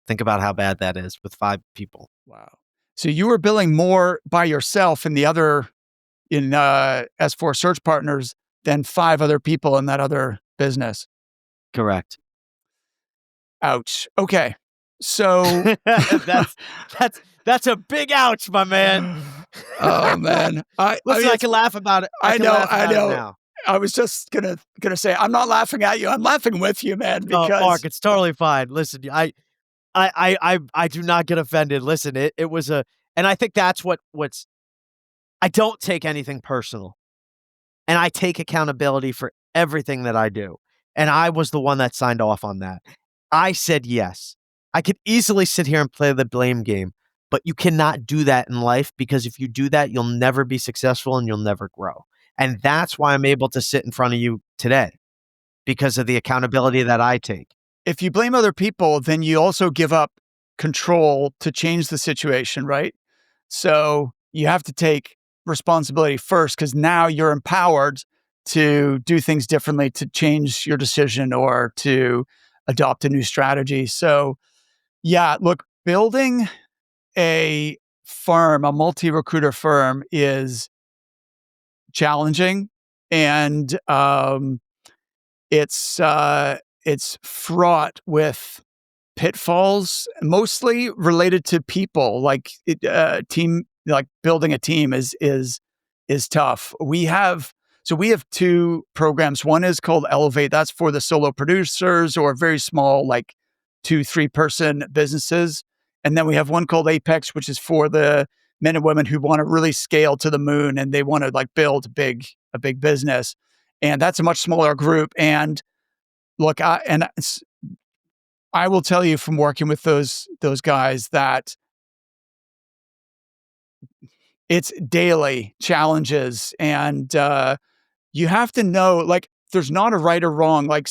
Think about how bad that is with 5 people. Wow. So you were billing more by yourself in S4 Search Partners than 5 other people in that other business. Correct. Ouch. Okay. So That's that's a big ouch, my man. oh man. I Listen, mean, I can laugh about it. I can laugh I about it know. now. I was just gonna say I'm not laughing at you. I'm laughing with you, man, No, Mark, because it's totally fine. Listen, I do not get offended. Listen, it was a, and I think that's what's, I don't take anything personal, and I take accountability for everything that I do, and I was the one that signed off on that. I said yes. I could easily sit here and play the blame game, but you cannot do that in life, because if you do that, you'll never be successful and you'll never grow. And that's why I'm able to sit in front of you today, because of the accountability that I take. if you blame other people, then you also give up control to change the situation, right? So you have to take responsibility first, because now you're empowered to do things differently, to change your decision or to adopt a new strategy. So, yeah, look, building a firm, a multi recruiter firm is challenging, and it's fraught with pitfalls, mostly related to people. Like team, like building a team is tough. We have 2 programs. One is called Elevate. That's for the solo producers or very small, like 2-3 person businesses. And then we have one called Apex, which is for the men and women who want to really scale to the moon and they want to like build a big business. And that's a much smaller group. And look, I will tell you from working with those guys that it's daily challenges, and you have to know, like, there's not a right or wrong. Like,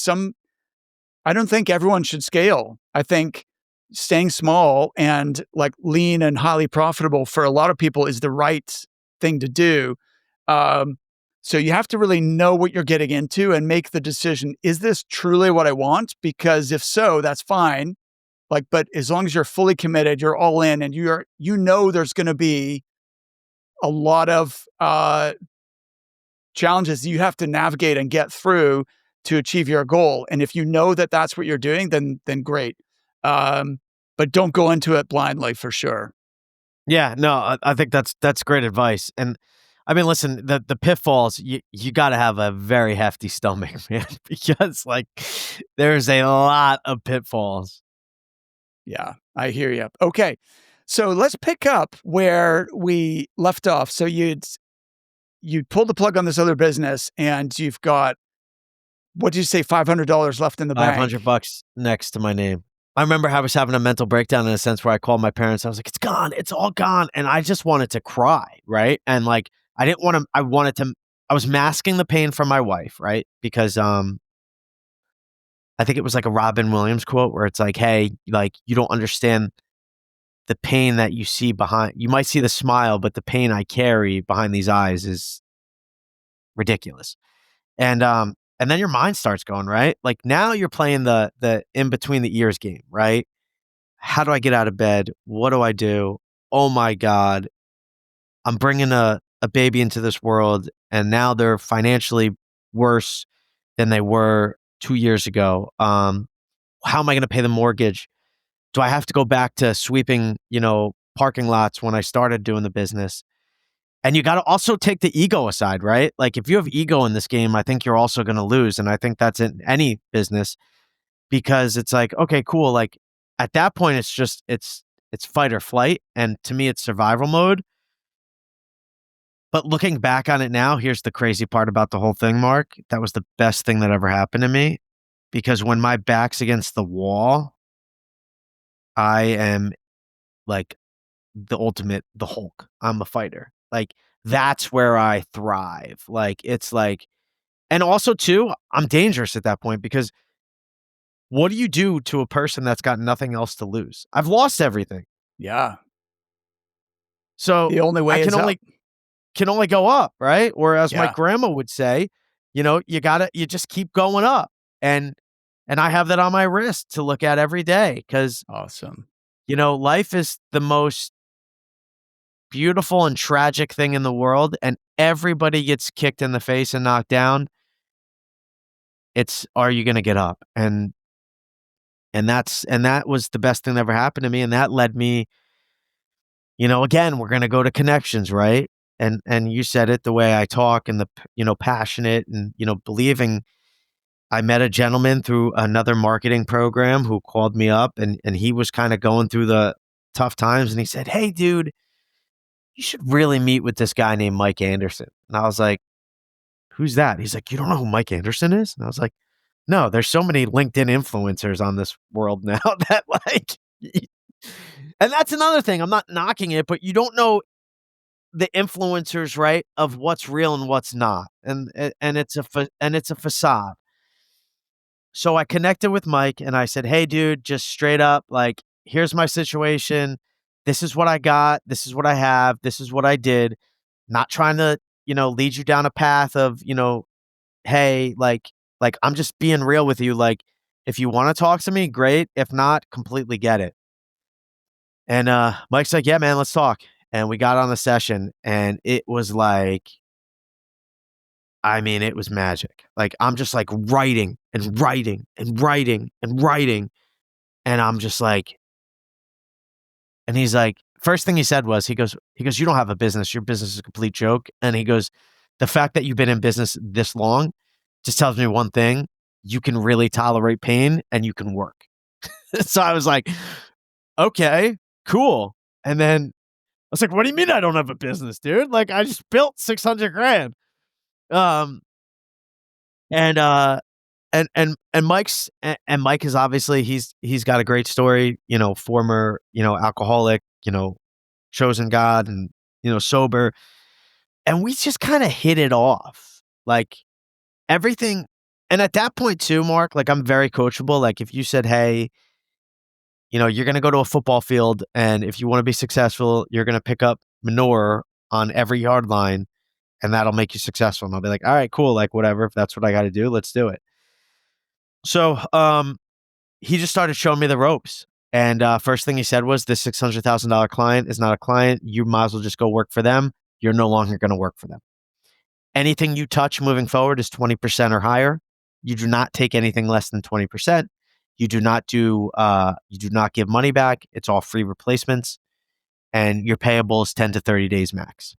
I don't think everyone should scale. I think staying small and like lean and highly profitable for a lot of people is the right thing to do. Um, so you have to really know what you're getting into and make the decision. Is this truly what I want? Because if so, that's fine. Like, but as long as you're fully committed, you're all in, and there's going to be a lot of challenges you have to navigate and get through to achieve your goal. And if you know that that's what you're doing, then great. Um, but don't go into it blindly for sure. Yeah, no, I think that's great advice. And I mean, listen, the pitfalls, you got to have a very hefty stomach, man, because like there's a lot of pitfalls. Yeah, I hear you. Okay, so let's pick up where we left off. So you pulled the plug on this other business, and you've got, what did you say, $500 left in the bank? $500 next to my name. I remember I was having a mental breakdown in a sense where I called my parents. I was like, "It's gone. It's all gone." And I just wanted to cry, right? And like I didn't want to, I was masking the pain from my wife, right? Because I think it was like a Robin Williams quote where it's like, "Hey, like you don't understand the pain that you see behind, you might see the smile, but the pain I carry behind these eyes is ridiculous." And then your mind starts going, right? Like now you're playing the in between the ears game, right? How do I get out of bed? What do I do? Oh my God, I'm bringing a baby into this world, and now they're financially worse than they were 2 years ago. How am I going to pay the mortgage? Do I have to go back to sweeping, parking lots when I started doing the business? And you got to also take the ego aside, right? Like if you have ego in this game, I think you're also going to lose. And I think that's in any business, because it's like, okay, cool. Like at that point, it's fight or flight. And to me, it's survival mode. But looking back on it now, here's the crazy part about the whole thing, Mark. That was the best thing that ever happened to me, because when my back's against the wall, I am like the Hulk. I'm a fighter. Like that's where I thrive. Like it's like, and also too, I'm dangerous at that point, because what do you do to a person that's got nothing else to lose? I've lost everything. Yeah, So the only I way is up. can only go up, right? Or as my Yeah, grandma would say, you just keep going up. And I have that on my wrist to look at every day, because awesome. life is the most beautiful and tragic thing in the world and everybody gets kicked in the face and knocked down, it's, are you gonna get up? And that was the best thing that ever happened to me, and that led me, again, we're gonna go to connections, right? And you said it, the way I talk and passionate and, believing. I met a gentleman through another marketing program who called me up and he was kinda going through the tough times, and he said, "Hey, dude, you should really meet with this guy named Mike Anderson." And I was like, "Who's that?" He's like, "You don't know who Mike Anderson is?" And I was like, "No, there's so many LinkedIn influencers on this world now that like." And that's another thing, I'm not knocking it, but you don't know the influencers, right, of what's real and what's not, and it's a facade. So I connected with Mike and I said, "Hey, dude, just straight up, like, here's my situation. This is what I got. This is what I have. This is what I did. Not trying to, lead you down a path of, hey, like I'm just being real with you. Like, if you want to talk to me, great. If not, completely get it." And Mike's like, "Yeah, man, let's talk." And we got on the session and it was like, I mean, it was magic. Like, I'm just like writing and writing and writing and writing. And I'm just like, and he's like, first thing he said was, "You don't have a business. Your business is a complete joke." And he goes, "The fact that you've been in business this long just tells me one thing. You can really tolerate pain and you can work." So I was like, "Okay, cool." And then I was like, "What do you mean I don't have a business, dude? Like, I just built 600 grand." Um, and, and Mike is obviously he's got a great story, former, alcoholic, chosen God and, sober. And we just kind of hit it off. Like everything. And at that point too, Mark, like I'm very coachable. Like if you said, "Hey, you're going to go to a football field and if you want to be successful, you're going to pick up manure on every yard line and that'll make you successful." And I'll be like, "All right, cool. Like whatever. If that's what I got to do, let's do it." So, he just started showing me the ropes. And first thing he said was, "This $600,000 client is not a client. You might as well just go work for them. You're no longer going to work for them. Anything you touch moving forward is 20% or higher. You do not take anything less than 20%. You do not give money back. It's all free replacements. And your payable is 10 to 30 days max.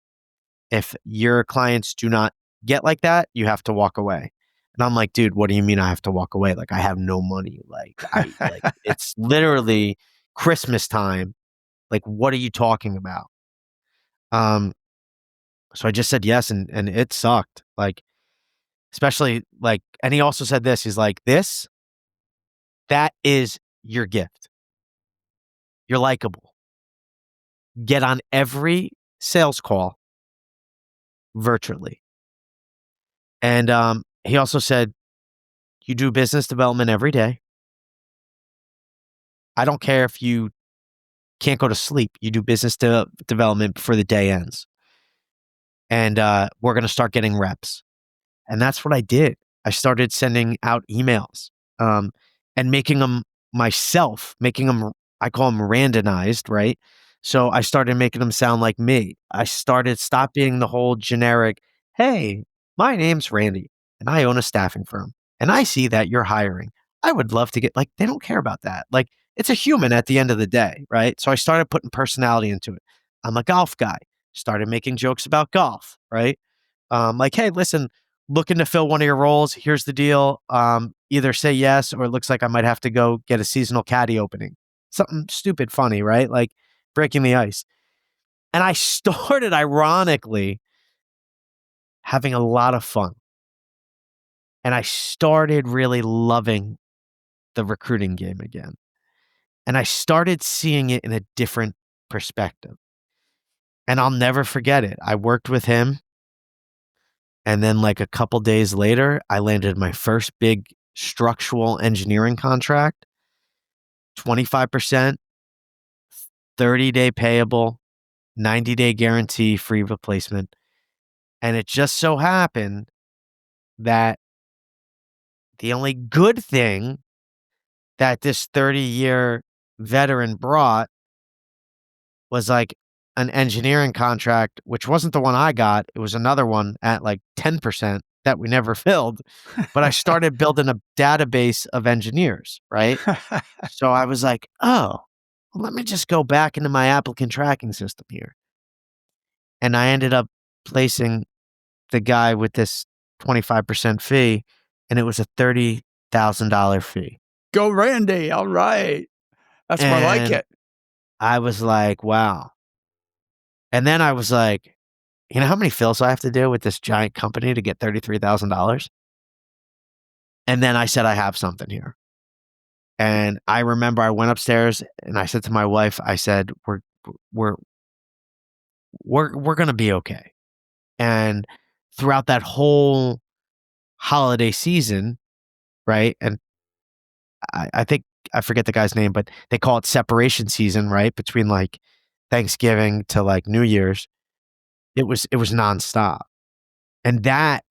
If your clients do not get like that, you have to walk away." And I'm like, "Dude, what do you mean I have to walk away? Like I have no money. Like it's literally Christmas time. Like what are you talking about?" Um so I just said yes and it sucked. Like especially like, and he also said this, he's like, that is your gift. You're likable. Get on every sales call virtually. And he also said, "You do business development every day. I don't care if you can't go to sleep. You do business development before the day ends. And we're going to start getting reps." And that's what I did. I started sending out emails um, and making them myself, I call them randomized, right? So I started making them sound like me. I started stop being the whole generic, "Hey, my name's Randee and I own a staffing firm and I see that you're hiring. I would love to get," like, they don't care about that. Like, it's a human at the end of the day, right? So I started putting personality into it. I'm a golf guy, started making jokes about golf, right? Like, "Hey, listen, looking to fill one of your roles. Here's the deal. Either say yes, or it looks like I might have to go get a seasonal caddy opening." Something stupid funny, right? Like breaking the ice. And I started, ironically, having a lot of fun. And I started really loving the recruiting game again. And I started seeing it in a different perspective. And I'll never forget it. I worked with him. And then, like a couple days later, I landed my first big structural engineering contract, 25%, 30-day payable, 90-day guarantee, free replacement. And it just so happened that the only good thing that this 30-year veteran brought was like, an engineering contract, which wasn't the one I got. It was another one at like 10% that we never filled. But I started building a database of engineers, right? So I was like, oh, well, let me just go back into my applicant tracking system here. And I ended up placing the guy with this 25% fee, and it was a $30,000 fee. Go Randee. All right. That's more like And it. I was like, wow. And then I was like, you know how many fills I have to do with this giant company to get $33,000? And then I said, I have something here. And I remember I went upstairs and I said to my wife, I said, we're we're gonna be okay. And throughout that whole holiday season, right? And I think I forget the guy's name, but they call it separation season, right? Between like Thanksgiving to like New Year's. It was nonstop. And that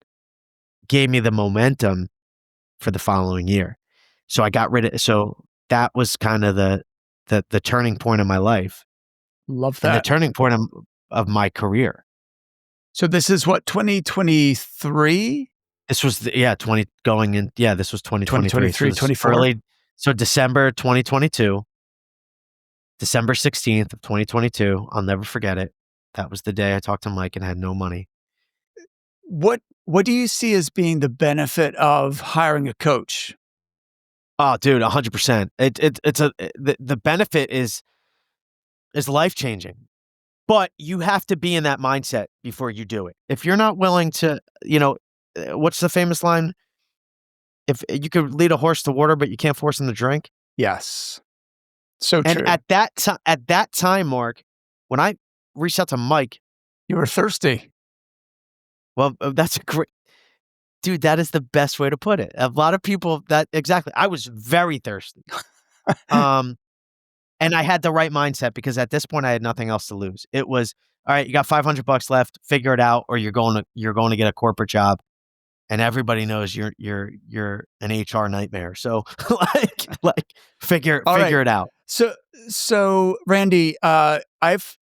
gave me the momentum for the following year. So I got rid of so that was kind of the turning point of my life Love and the that. turning point of my career. So this is what, 2023? This was this was 2023. 2023, This 24? early so December 2022, December 16th of 2022. I'll never forget it. That was the day I talked to Mike and had no money. What do you see as being the benefit of hiring a coach? Oh, dude, 100%. The benefit is life-changing. But you have to be in that mindset before you do it. If you're not willing to, what's the famous line? If you could lead a horse to water, but you can't force him to drink. Yes. So And true. at that time, Mark, when I reached out to Mike, You were thirsty. well, that's a great, dude. That is the best way to put it. A lot of people exactly. I was very thirsty. And I had the right mindset because at this point I had nothing else to lose. It was, all right, you got $500 left, figure it out, or you're going to get a corporate job. And everybody knows you're an HR nightmare. So like figure it out. So Randee, I've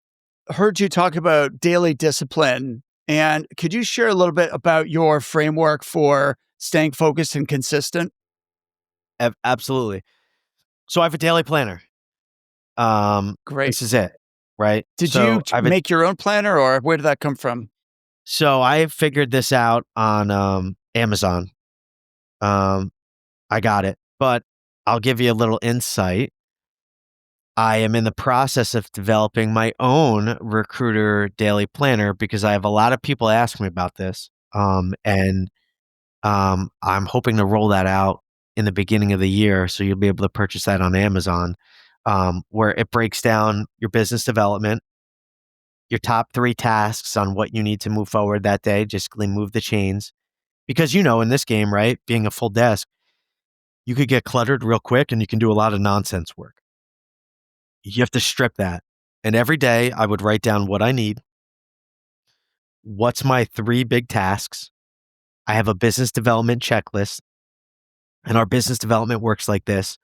heard you talk about daily discipline, and could you share a little bit about your framework for staying focused and consistent? Absolutely. So I have a daily planner. Great. This is it, right? Did you I have make your own planner, or where did that come from? so I figured this out on Amazon. I got it, but I'll give you a little insight. I am in the process of developing my own recruiter daily planner because I have a lot of people ask me about this. And I'm hoping to roll that out in the beginning of the year. So you'll be able to purchase that on Amazon, where it breaks down your business development, your top 3 tasks on what you need to move forward that day, just move the chains. Because, in this game, right, being a full desk, you could get cluttered real quick and you can do a lot of nonsense work. You have to strip that. And every day I would write down what I need. What's my 3 big tasks? I have a business development checklist. And our business development works like this.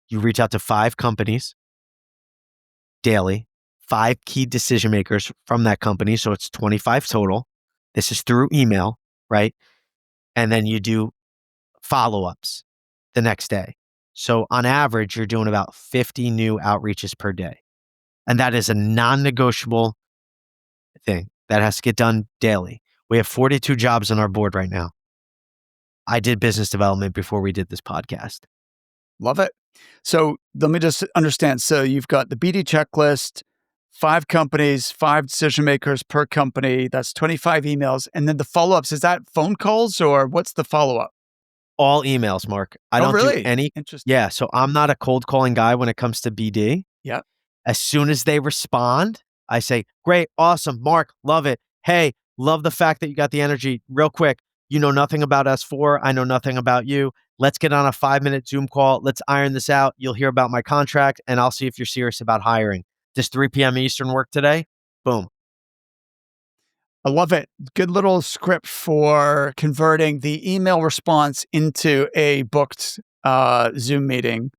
You reach out to 5 companies daily, 5 key decision makers from that company. So it's 25 total. This is through email, right? And then you do follow-ups the next day. So on average, you're doing about 50 new outreaches per day. And that is a non-negotiable thing that has to get done daily. We have 42 jobs on our board right now. I did business development before we did this podcast. Love it. So let me just understand. So you've got the BD checklist, 5 companies, 5 decision makers per company. That's 25 emails. And then the follow-ups, is that phone calls or what's the follow-up? All emails, Mark. I don't do Really? any. Interesting. Yeah. So I'm not a cold calling guy when it comes to BD. Yeah. As soon as they respond, I say, great, awesome, Mark, love it. Hey, love the fact that you got the energy. Real quick, you know nothing about S4. I know nothing about you. Let's get on a 5-minute Zoom call. Let's iron this out. You'll hear about my contract and I'll see if you're serious about hiring. Does 3 p.m. Eastern work today? Boom. I love it. Good little script for converting the email response into a booked Zoom meeting.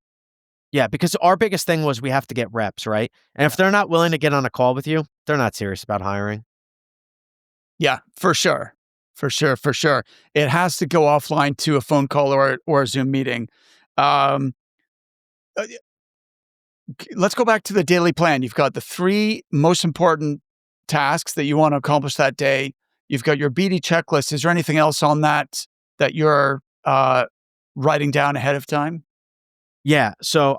Yeah, because our biggest thing was we have to get reps, right? And if Yeah. they're not willing to get on a call with you, they're not serious about hiring. Yeah, for sure. For sure, for sure. It has to go offline to a phone call or a Zoom meeting. Um, y let's go back to the daily plan. You've got the 3 most important tasks that you wanna accomplish that day. You've got your BD checklist. Is there anything else on that that you're, writing down ahead of time? Yeah, so,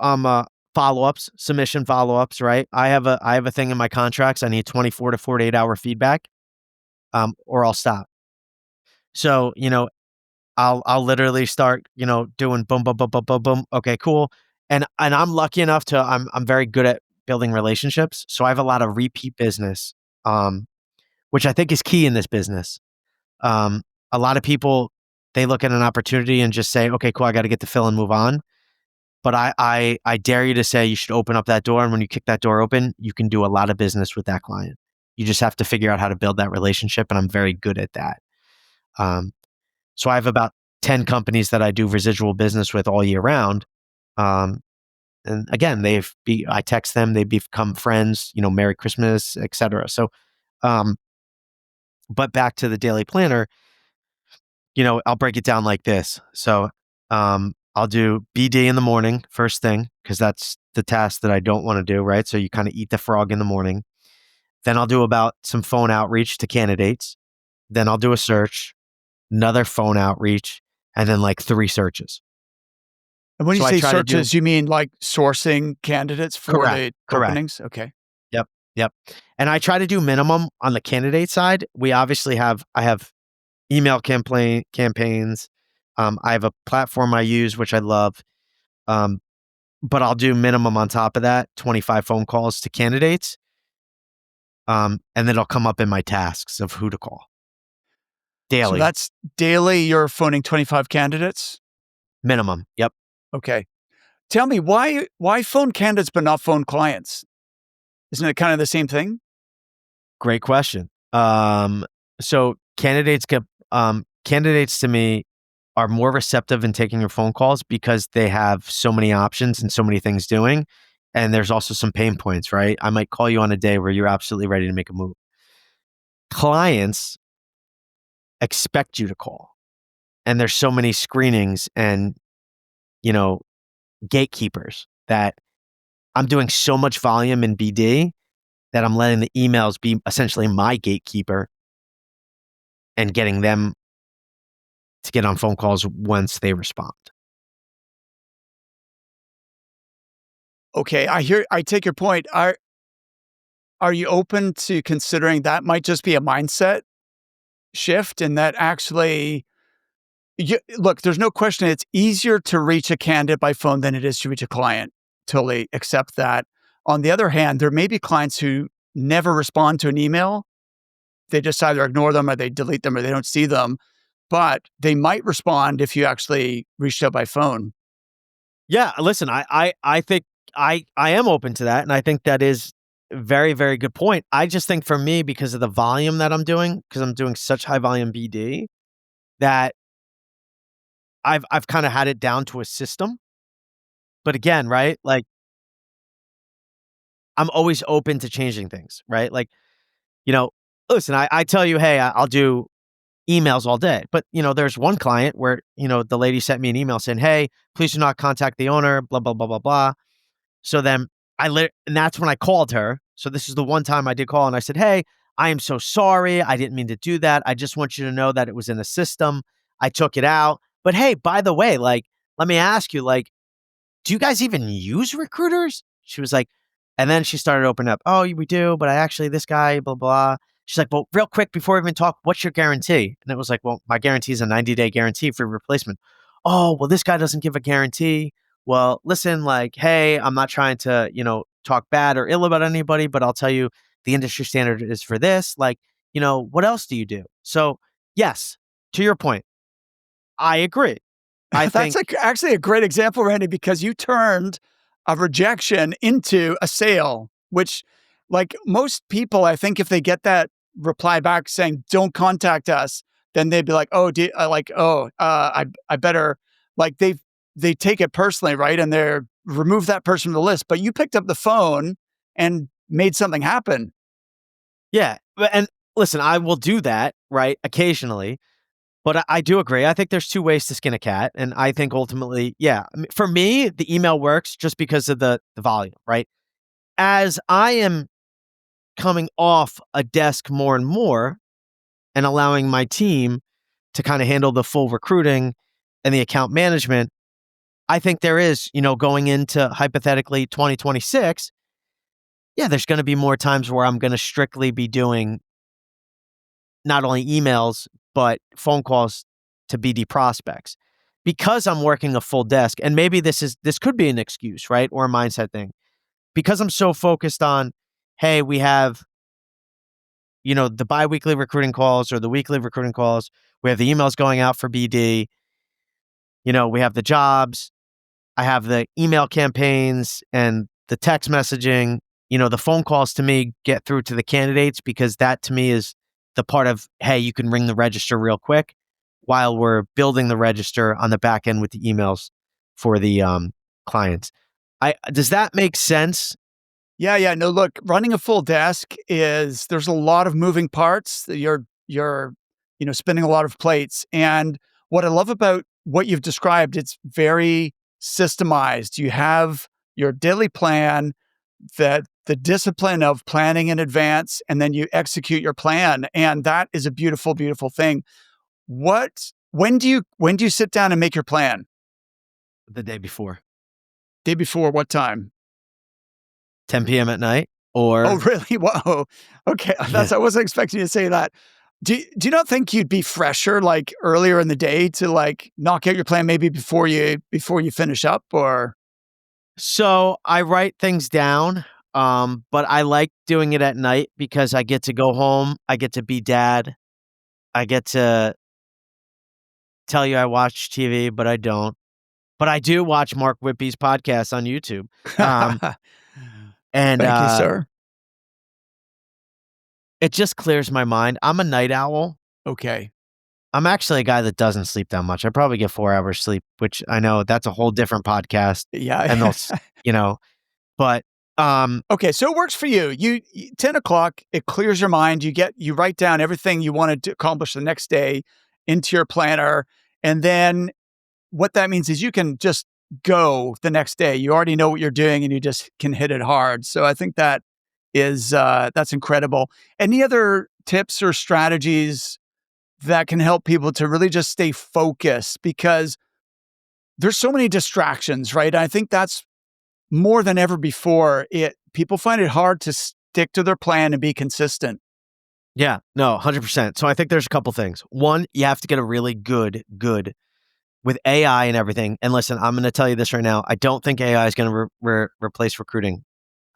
follow-ups, submission follow-ups, right? I have a thing in my contracts, I need 24 to 48 hour feedback, or I'll stop. So, I'll literally start, doing boom, boom, boom, boom, boom, boom. Okay, cool. And I'm lucky enough to I'm very good at building relationships, so I have a lot of repeat business, um, which I think is key in this business. Um, a lot of people, they look at an opportunity and just say, "Okay, cool, I gotta get the fill and move on." But I dare you to say you should open up that door, and when you kick that door open, you can do a lot of business with that client. You just have to figure out how to build that relationship, and I'm very good at that. Um, so I have about 10 companies that I do residual business with all year round. Um, and again, I text them, they become friends, Merry Christmas, etc. So, um, but back to the daily planner, I'll break it down like this. So, I'll do BD in the morning, first thing, because that's the task that I don't want to do, right? So you kind of eat the frog in the morning. Then I'll do about some phone outreach to candidates. Then I'll do a search, another phone outreach, and then like 3 searches. And when you So I say try to do searches, you mean like sourcing candidates for correct, the correct. openings? Okay. Yep, yep. And I try to do minimum on the candidate side. I have email campaigns. I have a platform I use, which I love. Um, but I'll do minimum on top of that, 25 phone calls to candidates. And then it'll come up in my tasks of who to call So daily, that's daily, you're phoning 25 candidates? minimum. Yep. Okay. Tell me why phone candidates but not phone clients? Isn't it kind of the same thing? Great question. So candidates to me are more receptive in taking your phone calls because they have so many options and so many things doing. And there's also some pain points, right? I might call you on a day where you're absolutely ready to make a move. Clients expect you to call. And there's so many screenings and, you know, gatekeepers that I'm doing so much volume in BD that I'm letting the emails be essentially my gatekeeper and getting them to get on phone calls once they respond. Okay, I take your point. Are you open to considering that might just be a mindset shift and that actually look, there's no question it's easier to reach a candidate by phone than it is to reach a client. Totally accept that. On the other hand, there may be clients who never respond to an email. They just either ignore them or they delete them or they don't see them, but they might respond if you actually reached out by phone. Yeah, listen, I think I am open to that, and I think that is a very, very good point. I just think for me, because of the volume that I'm doing, because I'm doing such high volume BD, that I've kinda had it down to a system. But again, right, like, I'm always open to changing things, right? Like, you know, listen, I tell you, "Hey, I'll do emails all day." But, there's one client where, the lady sent me an email saying, "Hey, please do not contact the owner, blah, blah, blah, blah, blah." So then and that's when I called her. So this is the one time I did call and I said, "Hey, I am so sorry. I didn't mean to do that. I just want you to know that it was in the system. I took it out. But hey, by the way, like, let me ask you, like, do you guys even use recruiters?" She was like, and then she started opening up. "Oh, we do, but I actually, this guy, blah, blah." She's like, "Well, real quick before we even talk, what's your guarantee?" And it was like, "Well, my guarantee is a 90-day guarantee for replacement." "Oh, well, this guy doesn't give a guarantee." "Well, listen, like, hey, I'm not trying to, talk bad or ill about anybody, but I'll tell you the industry standard is for this. Like, what else do you do?" So, yes, to your point, I agree. I That's think actually a great example, Randy, because you turned a rejection into a sale, which, like most people, I think if they get that reply back saying, "Don't contact us," then they'd be like, "Oh, I better," like they take it personally, right? And they're remove that person from the list, but you picked up the phone and made something happen. Yeah, and listen, I will do that, right, occasionally, but I do agree. I think there's 2 ways to skin a cat, and I think ultimately, yeah, for me, the email works just because of the volume, right? As I am coming off a desk more and more and allowing my team to kinda handle the full recruiting and the account management, I think there is, going into hypothetically 2026, yeah, there's gonna be more times where I'm gonna strictly be doing not only emails, but phone calls to BD prospects. Because I'm working a full desk, and maybe this could be an excuse, right? Or a mindset thing. Because I'm so focused on, hey, we have, the biweekly recruiting calls or the weekly recruiting calls. We have the emails going out for BD. We have the jobs. I have the email campaigns and the text messaging. The phone calls to me get through to the candidates because that to me is the part of, hey, you can ring the register real quick while we're building the register on the back end with the emails for the clients. Does that make sense? Yeah, yeah. No, look, running a full desk is there's a lot of moving parts. You're spinning a lot of plates. And what I love about what you've described, it's very systemized. You have your daily plan, that the discipline of planning in advance, and then you execute your plan. And that is a beautiful, beautiful thing. When do you sit down and make your plan? The day before, Day before, what time? 10 p.m. at night, Oh, or really? Whoa. Okay. yeah. I wasn't expecting you to say that. Do you not think you'd be fresher like earlier in the day to like knock out your plan maybe before you finish up or So I write things down, but I like doing it at night because I get to go home. I get to be dad. I get to tell you I watch TV, but I don't. But I do watch Mark Whitby's podcast on YouTube. Um, and Thank you, sir. it just clears my mind. I'm a night owl. Okay. I'm actually a guy that doesn't sleep that much. I probably get 4 hours sleep, which I know that's a whole different podcast. And Yeah. they'll, you know, but Okay, so it works for you. 10 o'clock, it clears your mind. You write down everything you wanted to accomplish the next day into your planner. And then what that means is you can just go the next day. You already know what you're doing and you just can hit it hard. So I think that's incredible. Any other tips or strategies that can help people to really just stay focused? Because there's so many distractions, right? I think that's more than ever before. People find it hard to stick to their plan and be consistent. yeah, no, 100%. So I think there's a couple things. One, you have to get a really good with AI and everything. And listen, I'm going to tell you this right now. I don't think AI is going to replace recruiting.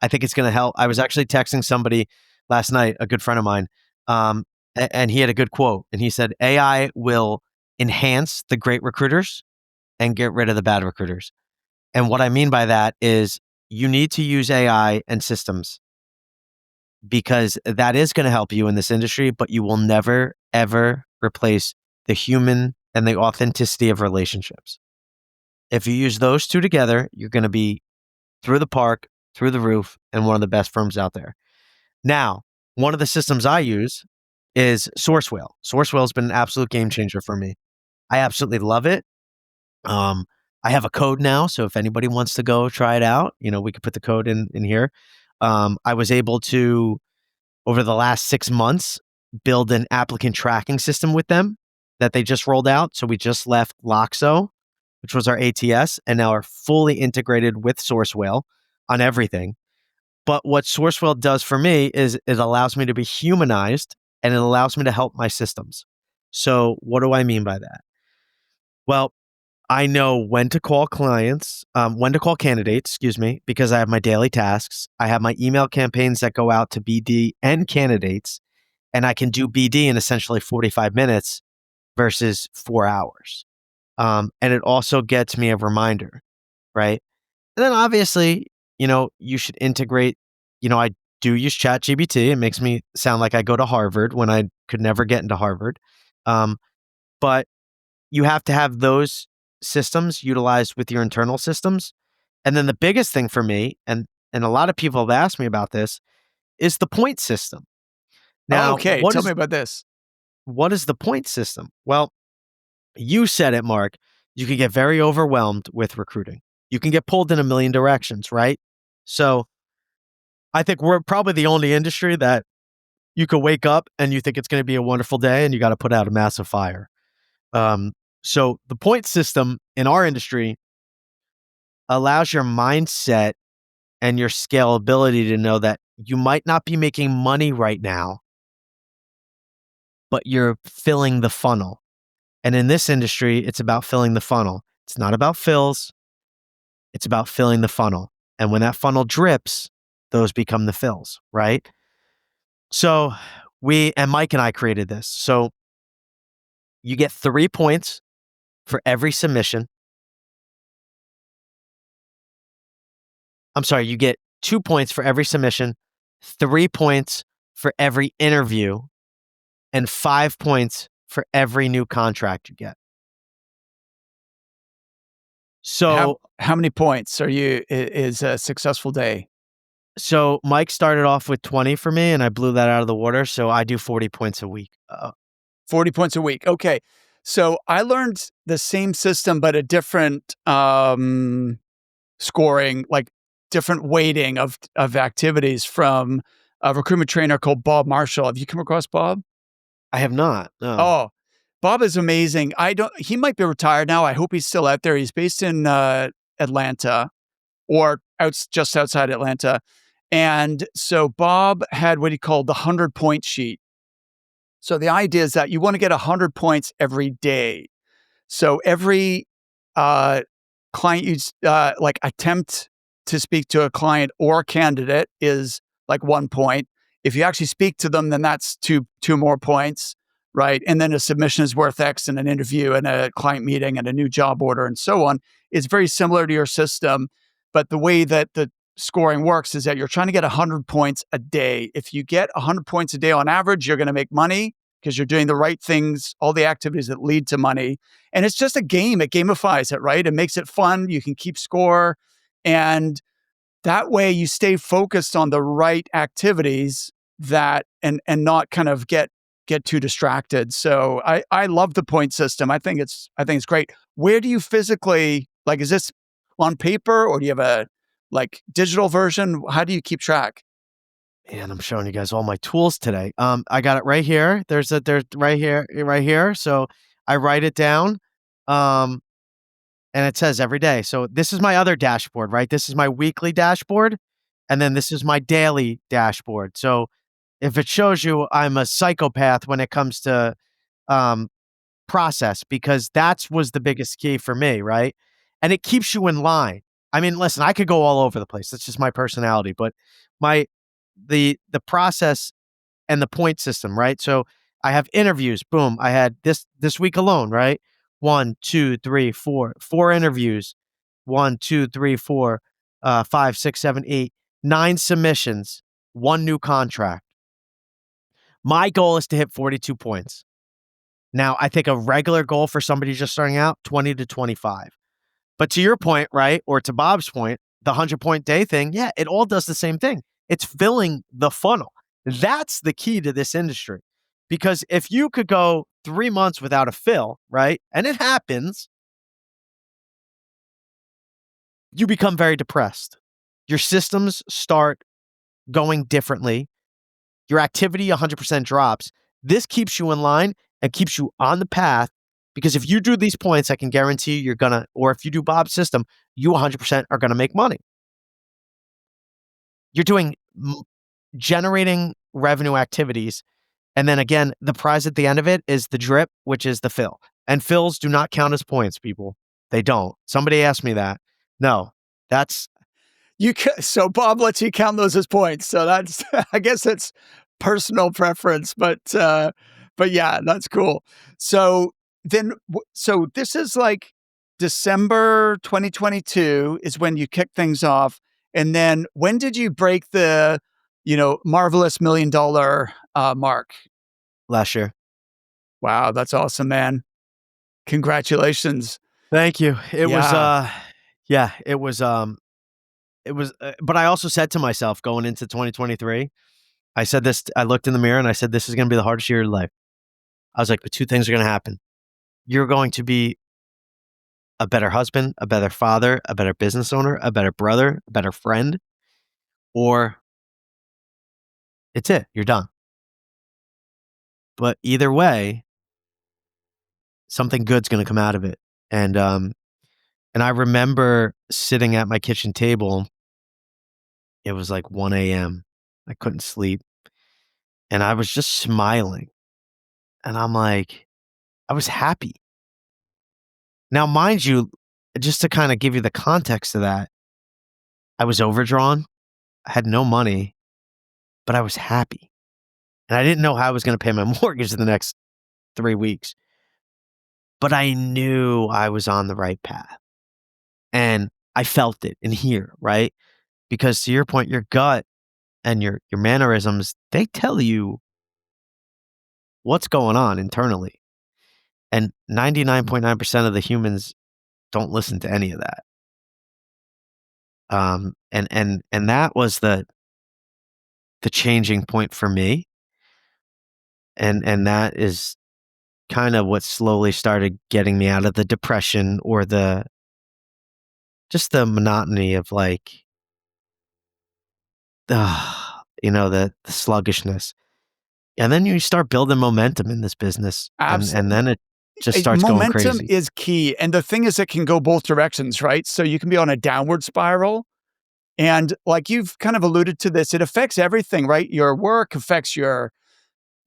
I think it's going to help. I was actually texting somebody last night, a good friend of mine, and he had a good quote. And he said, AI will enhance the great recruiters and get rid of the bad recruiters. And what I mean by that is you need to use AI and systems because that is going to help you in this industry, but you will never, ever replace the human and the authenticity of relationships. If you use those two together, you're going to be through the park, through the roof, and one of the best firms out there. Now, one of the systems I use is Sourcewell. Sourcewell has been an absolute game changer for me. I absolutely love it. Um, I have a code now, so if anybody wants to go try it out, we could put the code in here. I was able to, over the last 6 months, build an applicant tracking system with them that they just rolled out. So we just left Loxo, which was our ATS, and now are fully integrated with Sourcewell on everything. But what Sourcewell does for me is it allows me to be humanized and it allows me to help my systems. So what do I mean by that? Well, I know when to call when to call candidates, excuse me, because I have my daily tasks. I have my email campaigns that go out to BD and candidates, and I can do BD in essentially 45 minutes versus 4 hours. And it also gets me a reminder, right? And then obviously, you should integrate, I do use ChatGPT. It makes me sound like I go to Harvard when I could never get into Harvard. But you have to have those systems utilized with your internal systems And then the biggest thing for me, and a lot of people have asked me about this, is the point system. Oh, Now, okay, tell me about this. what is the point system? Well, you said it, Mark. You can get very overwhelmed with recruiting. You can get pulled in a million directions, right? So I think we're probably the only industry that you could wake up and you think it's going to be a wonderful day and you got to put out a massive fire. Um, so the point system in our industry allows your mindset and your scalability to know that you might not be making money right now, but you're filling the funnel. And in this industry, it's about filling the funnel. It's not about fills, it's about filling the funnel. And when that funnel drips, those become the fills, right? So Mike and I created this. So you get 3 points for every submission. I'm sorry, you get 2 points for every submission, 3 points for every interview, and 5 points for every new contract you get. So How many points is a successful day? So Mike started off with 20 for me, and I blew that out of the water. So I do 40 points a week. 40 points a week. Okay. So I learned the same system, but a different scoring, like different weighting of activities from a recruitment trainer called Bob Marshall. Have you come across Bob? I have not. No. Oh, Bob is amazing. He might be retired now. I hope he's still out there. He's based in Atlanta or just outside Atlanta. And so Bob had what he called the 100-point sheet. So the idea is that you want to get 100 points every day. So every client you like attempt to speak to a client or a candidate is like 1 point. If you actually speak to them, then that's two more points, right? And then a submission is worth X, and an interview and a client meeting and a new job order and so on. It's very similar to your system, but the way that the scoring works is that you're trying to get 100 points a day. If you get 100 points a day on average, you're going to make money because you're doing the right things, all the activities that lead to money. And it's just a game. It gamifies it, right? It makes it fun. You can keep score. And that way you stay focused on the right activities that and not kind of get too distracted. So I love the point system. I think it's great. Where do you physically, like, is this on paper or do you have a like digital version? How do you keep track? And I'm showing you guys all my tools today. I got it right here. There's right here, right here. So I write it down. Um, and it says every day. So this is my other dashboard, right? This is my weekly dashboard. And then this is my daily dashboard. So if it shows you I'm a psychopath when it comes to um, process, because that's was the biggest key for me, right? And it keeps you in line. I mean, listen, I could go all over the place. That's just my personality, but my the process and the point system, right? So I have interviews. Boom. I had this week alone, right? 1, 2, 3, 4 interviews. 1, 2, 3, 4, 5, 6, 7, 8, 9 submissions, 1 new contract. My goal is to hit 42 points. Now, I think a regular goal for somebody just starting out, 20 to 25. But to your point, right, or to Bob's point, the 100-point day thing, yeah, it all does the same thing. It's filling the funnel. That's the key to this industry. Because if you could go 3 months without a fill, right, and it happens, you become very depressed. Your systems start going differently. Your activity 100% drops. This keeps you in line and keeps you on the path, because if you do these points, I can guarantee you're going to, or if you do Bob's system, you 100% are going to make money. You're doing generating revenue activities. And then again, the prize at the end of it is the drip, which is the fill. And fills do not count as points, people. They don't. Somebody asked me that. No, that's So Bob lets you count those as points. So that's, I guess it's personal preference, but yeah, that's cool. So then, so this is like December 2022 is when you kick things off. And then when did you break the, marvelous $1 million mark? last year. Wow, that's awesome, man. Congratulations. Thank you. It was, Yeah. yeah, it was, it was, but I also said to myself going into 2023, I said this, I looked in the mirror and I said, this is going to be the hardest year of your life. I was like, but two things are going to happen. You're going to be a better husband, a better father, a better business owner, a better brother, a better friend, or it's it. You're done. But either way, something good's going to come out of it. And I remember sitting at my kitchen table. It was like 1 a.m. I couldn't sleep. And I was just smiling. And I'm like, I was happy. Now, mind you, just to kind of give you the context of that, I was overdrawn. I had no money, but I was happy. And I didn't know how I was going to pay my mortgage in the next 3 weeks. But I knew I was on the right path. And I felt it in here, right? Because to your point, your gut and your mannerisms, they tell you what's going on internally. And 99.9% of the humans don't listen to any of that. And that was the changing point for me. And that is kind of what slowly started getting me out of the depression or just the monotony of like, the sluggishness. And then you start building momentum in this business, and then it just starts going Momentum crazy. is key. And the thing is, it can go both directions, right? So you can be on a downward spiral. And like you've kind of alluded to this, it affects everything, right? Your work affects your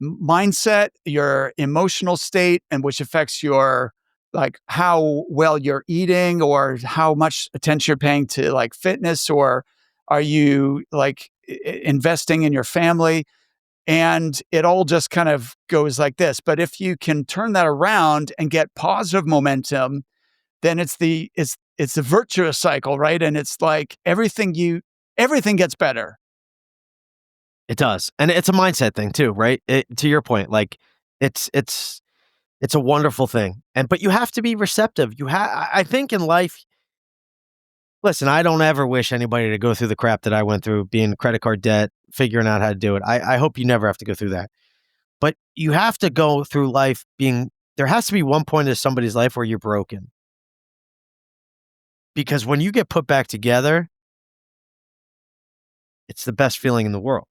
mindset, your emotional state, and which affects your like how well you're eating or how much attention you're paying to like fitness, or are you like investing in your family? And it all just kind of goes like this. But if you can turn that around and get positive momentum, then it's a virtuous cycle, right? And it's like everything gets better. It does, and it's a mindset thing too, right? To your point, like it's it's a wonderful thing, but you have to be receptive. I think in life. Listen, I don't ever wish anybody to go through the crap that I went through, being credit card debt, figuring out how to do it. I hope you never have to go through that. But you have to go through life there has to be one point in somebody's life where you're broken. Because when you get put back together, it's the best feeling in the world.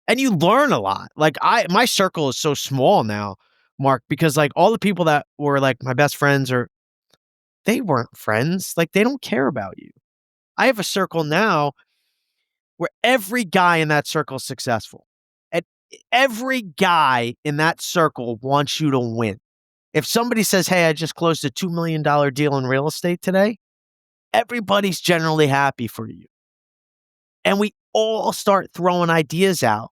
And you learn a lot. Like my circle is so small now, Mark, because like all the people that were like my best friends they weren't friends. Like they don't care about you. I have a circle now where every guy in that circle is successful. And every guy in that circle wants you to win. If somebody says, hey, I just closed a $2 million deal in real estate today, everybody's generally happy for you. And we all start throwing ideas out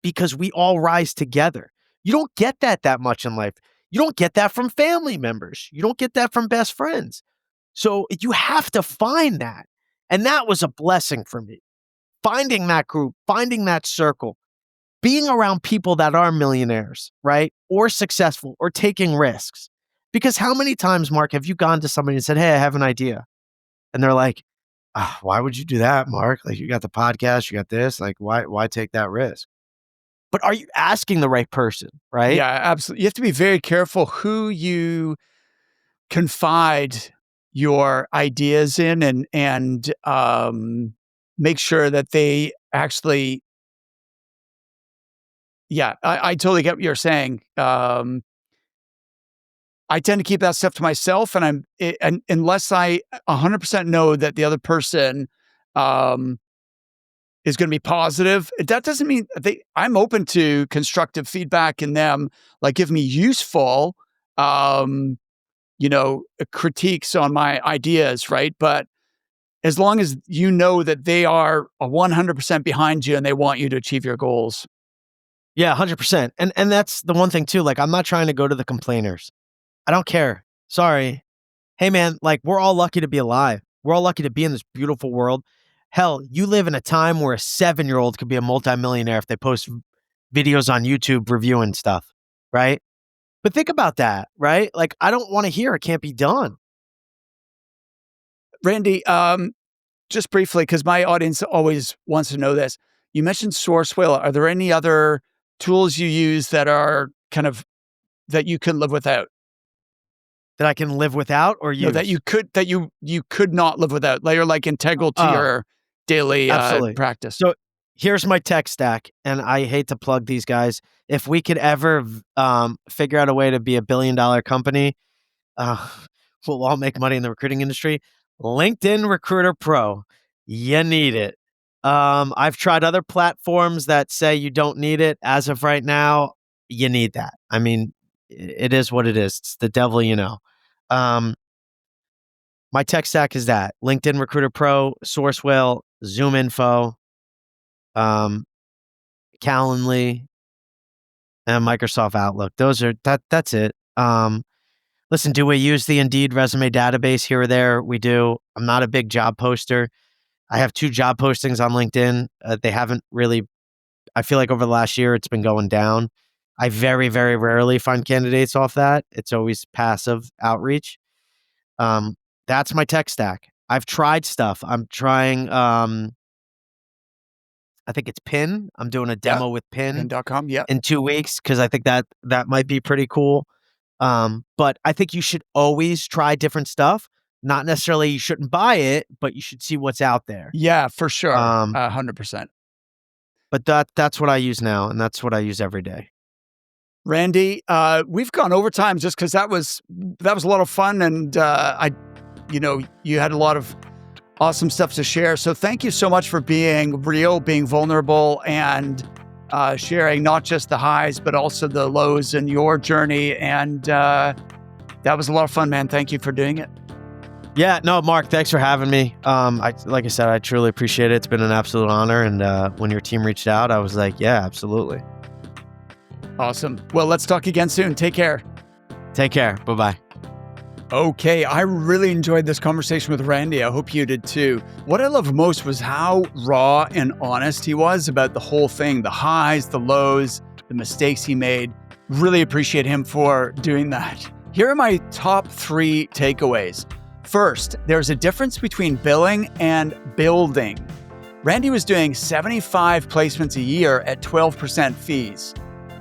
because we all rise together. You don't get that much in life. You don't get that from family members. You don't get that from best friends. So you have to find that. And that was a blessing for me. Finding that group, finding that circle, being around people that are millionaires, right? Or successful or taking risks. Because how many times, Mark, have you gone to somebody and said, hey, I have an idea? And they're like, why would you do that, Mark? Like you got the podcast, you got this, like why take that risk? But are you asking the right person, right? Yeah, absolutely. You have to be very careful who you confide your ideas in, and make sure that they actually. Yeah, I totally get what you're saying. I tend to keep that stuff to myself, and unless I 100% know that the other person um, is going to be positive. That doesn't mean I'm open to constructive feedback in them, like give me useful, um, critiques on my ideas, right? But as long as you know that they are 100% behind you and they want you to achieve your goals. Yeah, 100%. And that's the one thing too. Like I'm not trying to go to the complainers. I don't care. Sorry. Hey man, like we're all lucky to be alive. We're all lucky to be in this beautiful world. Hell, you live in a time where a 7-year-old could be a multimillionaire if they post videos on YouTube reviewing stuff, right? But think about that, right? Like I don't want to hear it can't be done. Randee, just briefly, because my audience always wants to know this. You mentioned Sourcewell. Are there any other tools you use that are kind of that you could live without? That I can live without or use? No, that you could not live without. They're like integral to your daily practice. So here's my tech stack, and I hate to plug these guys. If we could ever figure out a way to be $1 billion company, we'll all make money in the recruiting industry. LinkedIn Recruiter Pro, you need it. I've tried other platforms that say you don't need it. As of right now, you need that. I mean, it is what it is. It's the devil you know. My tech stack is that: LinkedIn Recruiter Pro, Sourcewell, Zoom Info, Calendly, and Microsoft Outlook. That's it. Listen, do we use the Indeed resume database here or there? We do. I'm not a big job poster. I have 2 job postings on LinkedIn. They haven't really, I feel like over the last year, it's been going down. I very, very rarely find candidates off that. It's always passive outreach. That's my tech stack. I've tried stuff. I'm trying, I think it's Pin. I'm doing a demo with Pin.com, in 2 weeks because I think that might be pretty cool. But I think you should always try different stuff. Not necessarily you shouldn't buy it, but you should see what's out there. Yeah, for sure. 100%. But that's what I use now, and that's what I use every day. Randee, we've gone overtime just because that was a lot of fun, and you had a lot of awesome stuff to share. So thank you so much for being real, being vulnerable, and sharing not just the highs, but also the lows in your journey. And that was a lot of fun, man. Thank you for doing it. Yeah, no, Mark, thanks for having me. Like I said, I truly appreciate it. It's been an absolute honor. And when your team reached out, I was like, yeah, absolutely. Awesome. Well, let's talk again soon. Take care. Take care. Bye-bye. Okay, I really enjoyed this conversation with Randee. I hope you did too. What I loved most was how raw and honest he was about the whole thing, the highs, the lows, the mistakes he made. Really appreciate him for doing that. Here are my top 3 takeaways. First, there's a difference between billing and building. Randee was doing 75 placements a year at 12% fees,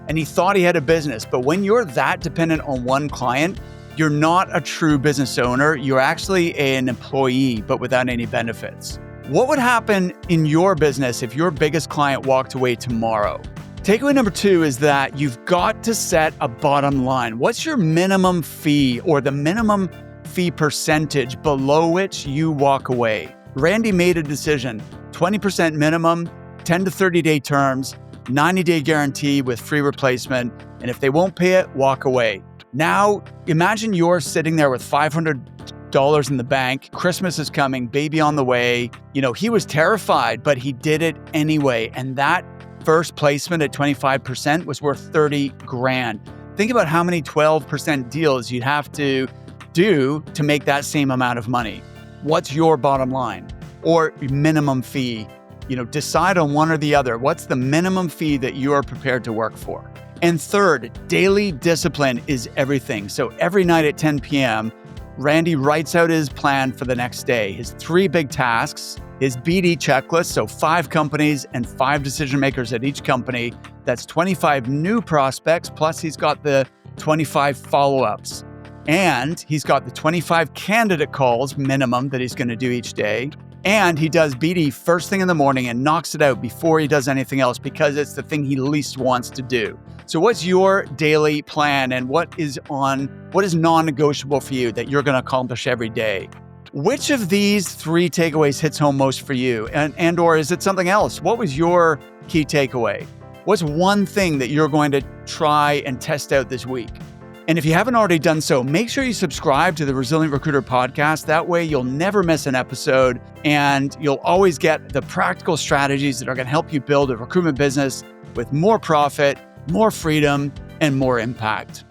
and he thought he had a business. But when you're that dependent on one client, you're not a true business owner. You're actually an employee, but without any benefits. What would happen in your business if your biggest client walked away tomorrow? Takeaway number 2 is that you've got to set a bottom line. What's your minimum fee or the minimum fee percentage below which you walk away? Randee made a decision, 20% minimum, 10 to 30-day terms, 90-day guarantee with free replacement, and if they won't pay it, walk away. Now, imagine you're sitting there with $500 in the bank, Christmas is coming, baby on the way. He was terrified, but he did it anyway, and that first placement at 25% was worth $30,000. Think about how many 12% deals you'd have to do to make that same amount of money. What's your bottom line or minimum fee? Decide on one or the other. What's the minimum fee that you are prepared to work for? And third, daily discipline is everything. So every night at 10 p.m., Randee writes out his plan for the next day, his 3 big tasks, his BD checklist, so 5 companies and 5 decision makers at each company. That's 25 new prospects, plus he's got the 25 follow-ups. And he's got the 25 candidate calls minimum that he's going to do each day. And he does BD first thing in the morning and knocks it out before he does anything else because it's the thing he least wants to do. So what's your daily plan and what is non-negotiable for you that you're going to accomplish every day? Which of these 3 takeaways hits home most for you? And or is it something else? What was your key takeaway? What's one thing that you're going to try and test out this week? And if you haven't already done so, make sure you subscribe to the Resilient Recruiter podcast. That way you'll never miss an episode and you'll always get the practical strategies that are going to help you build a recruitment business with more profit, more freedom, and more impact.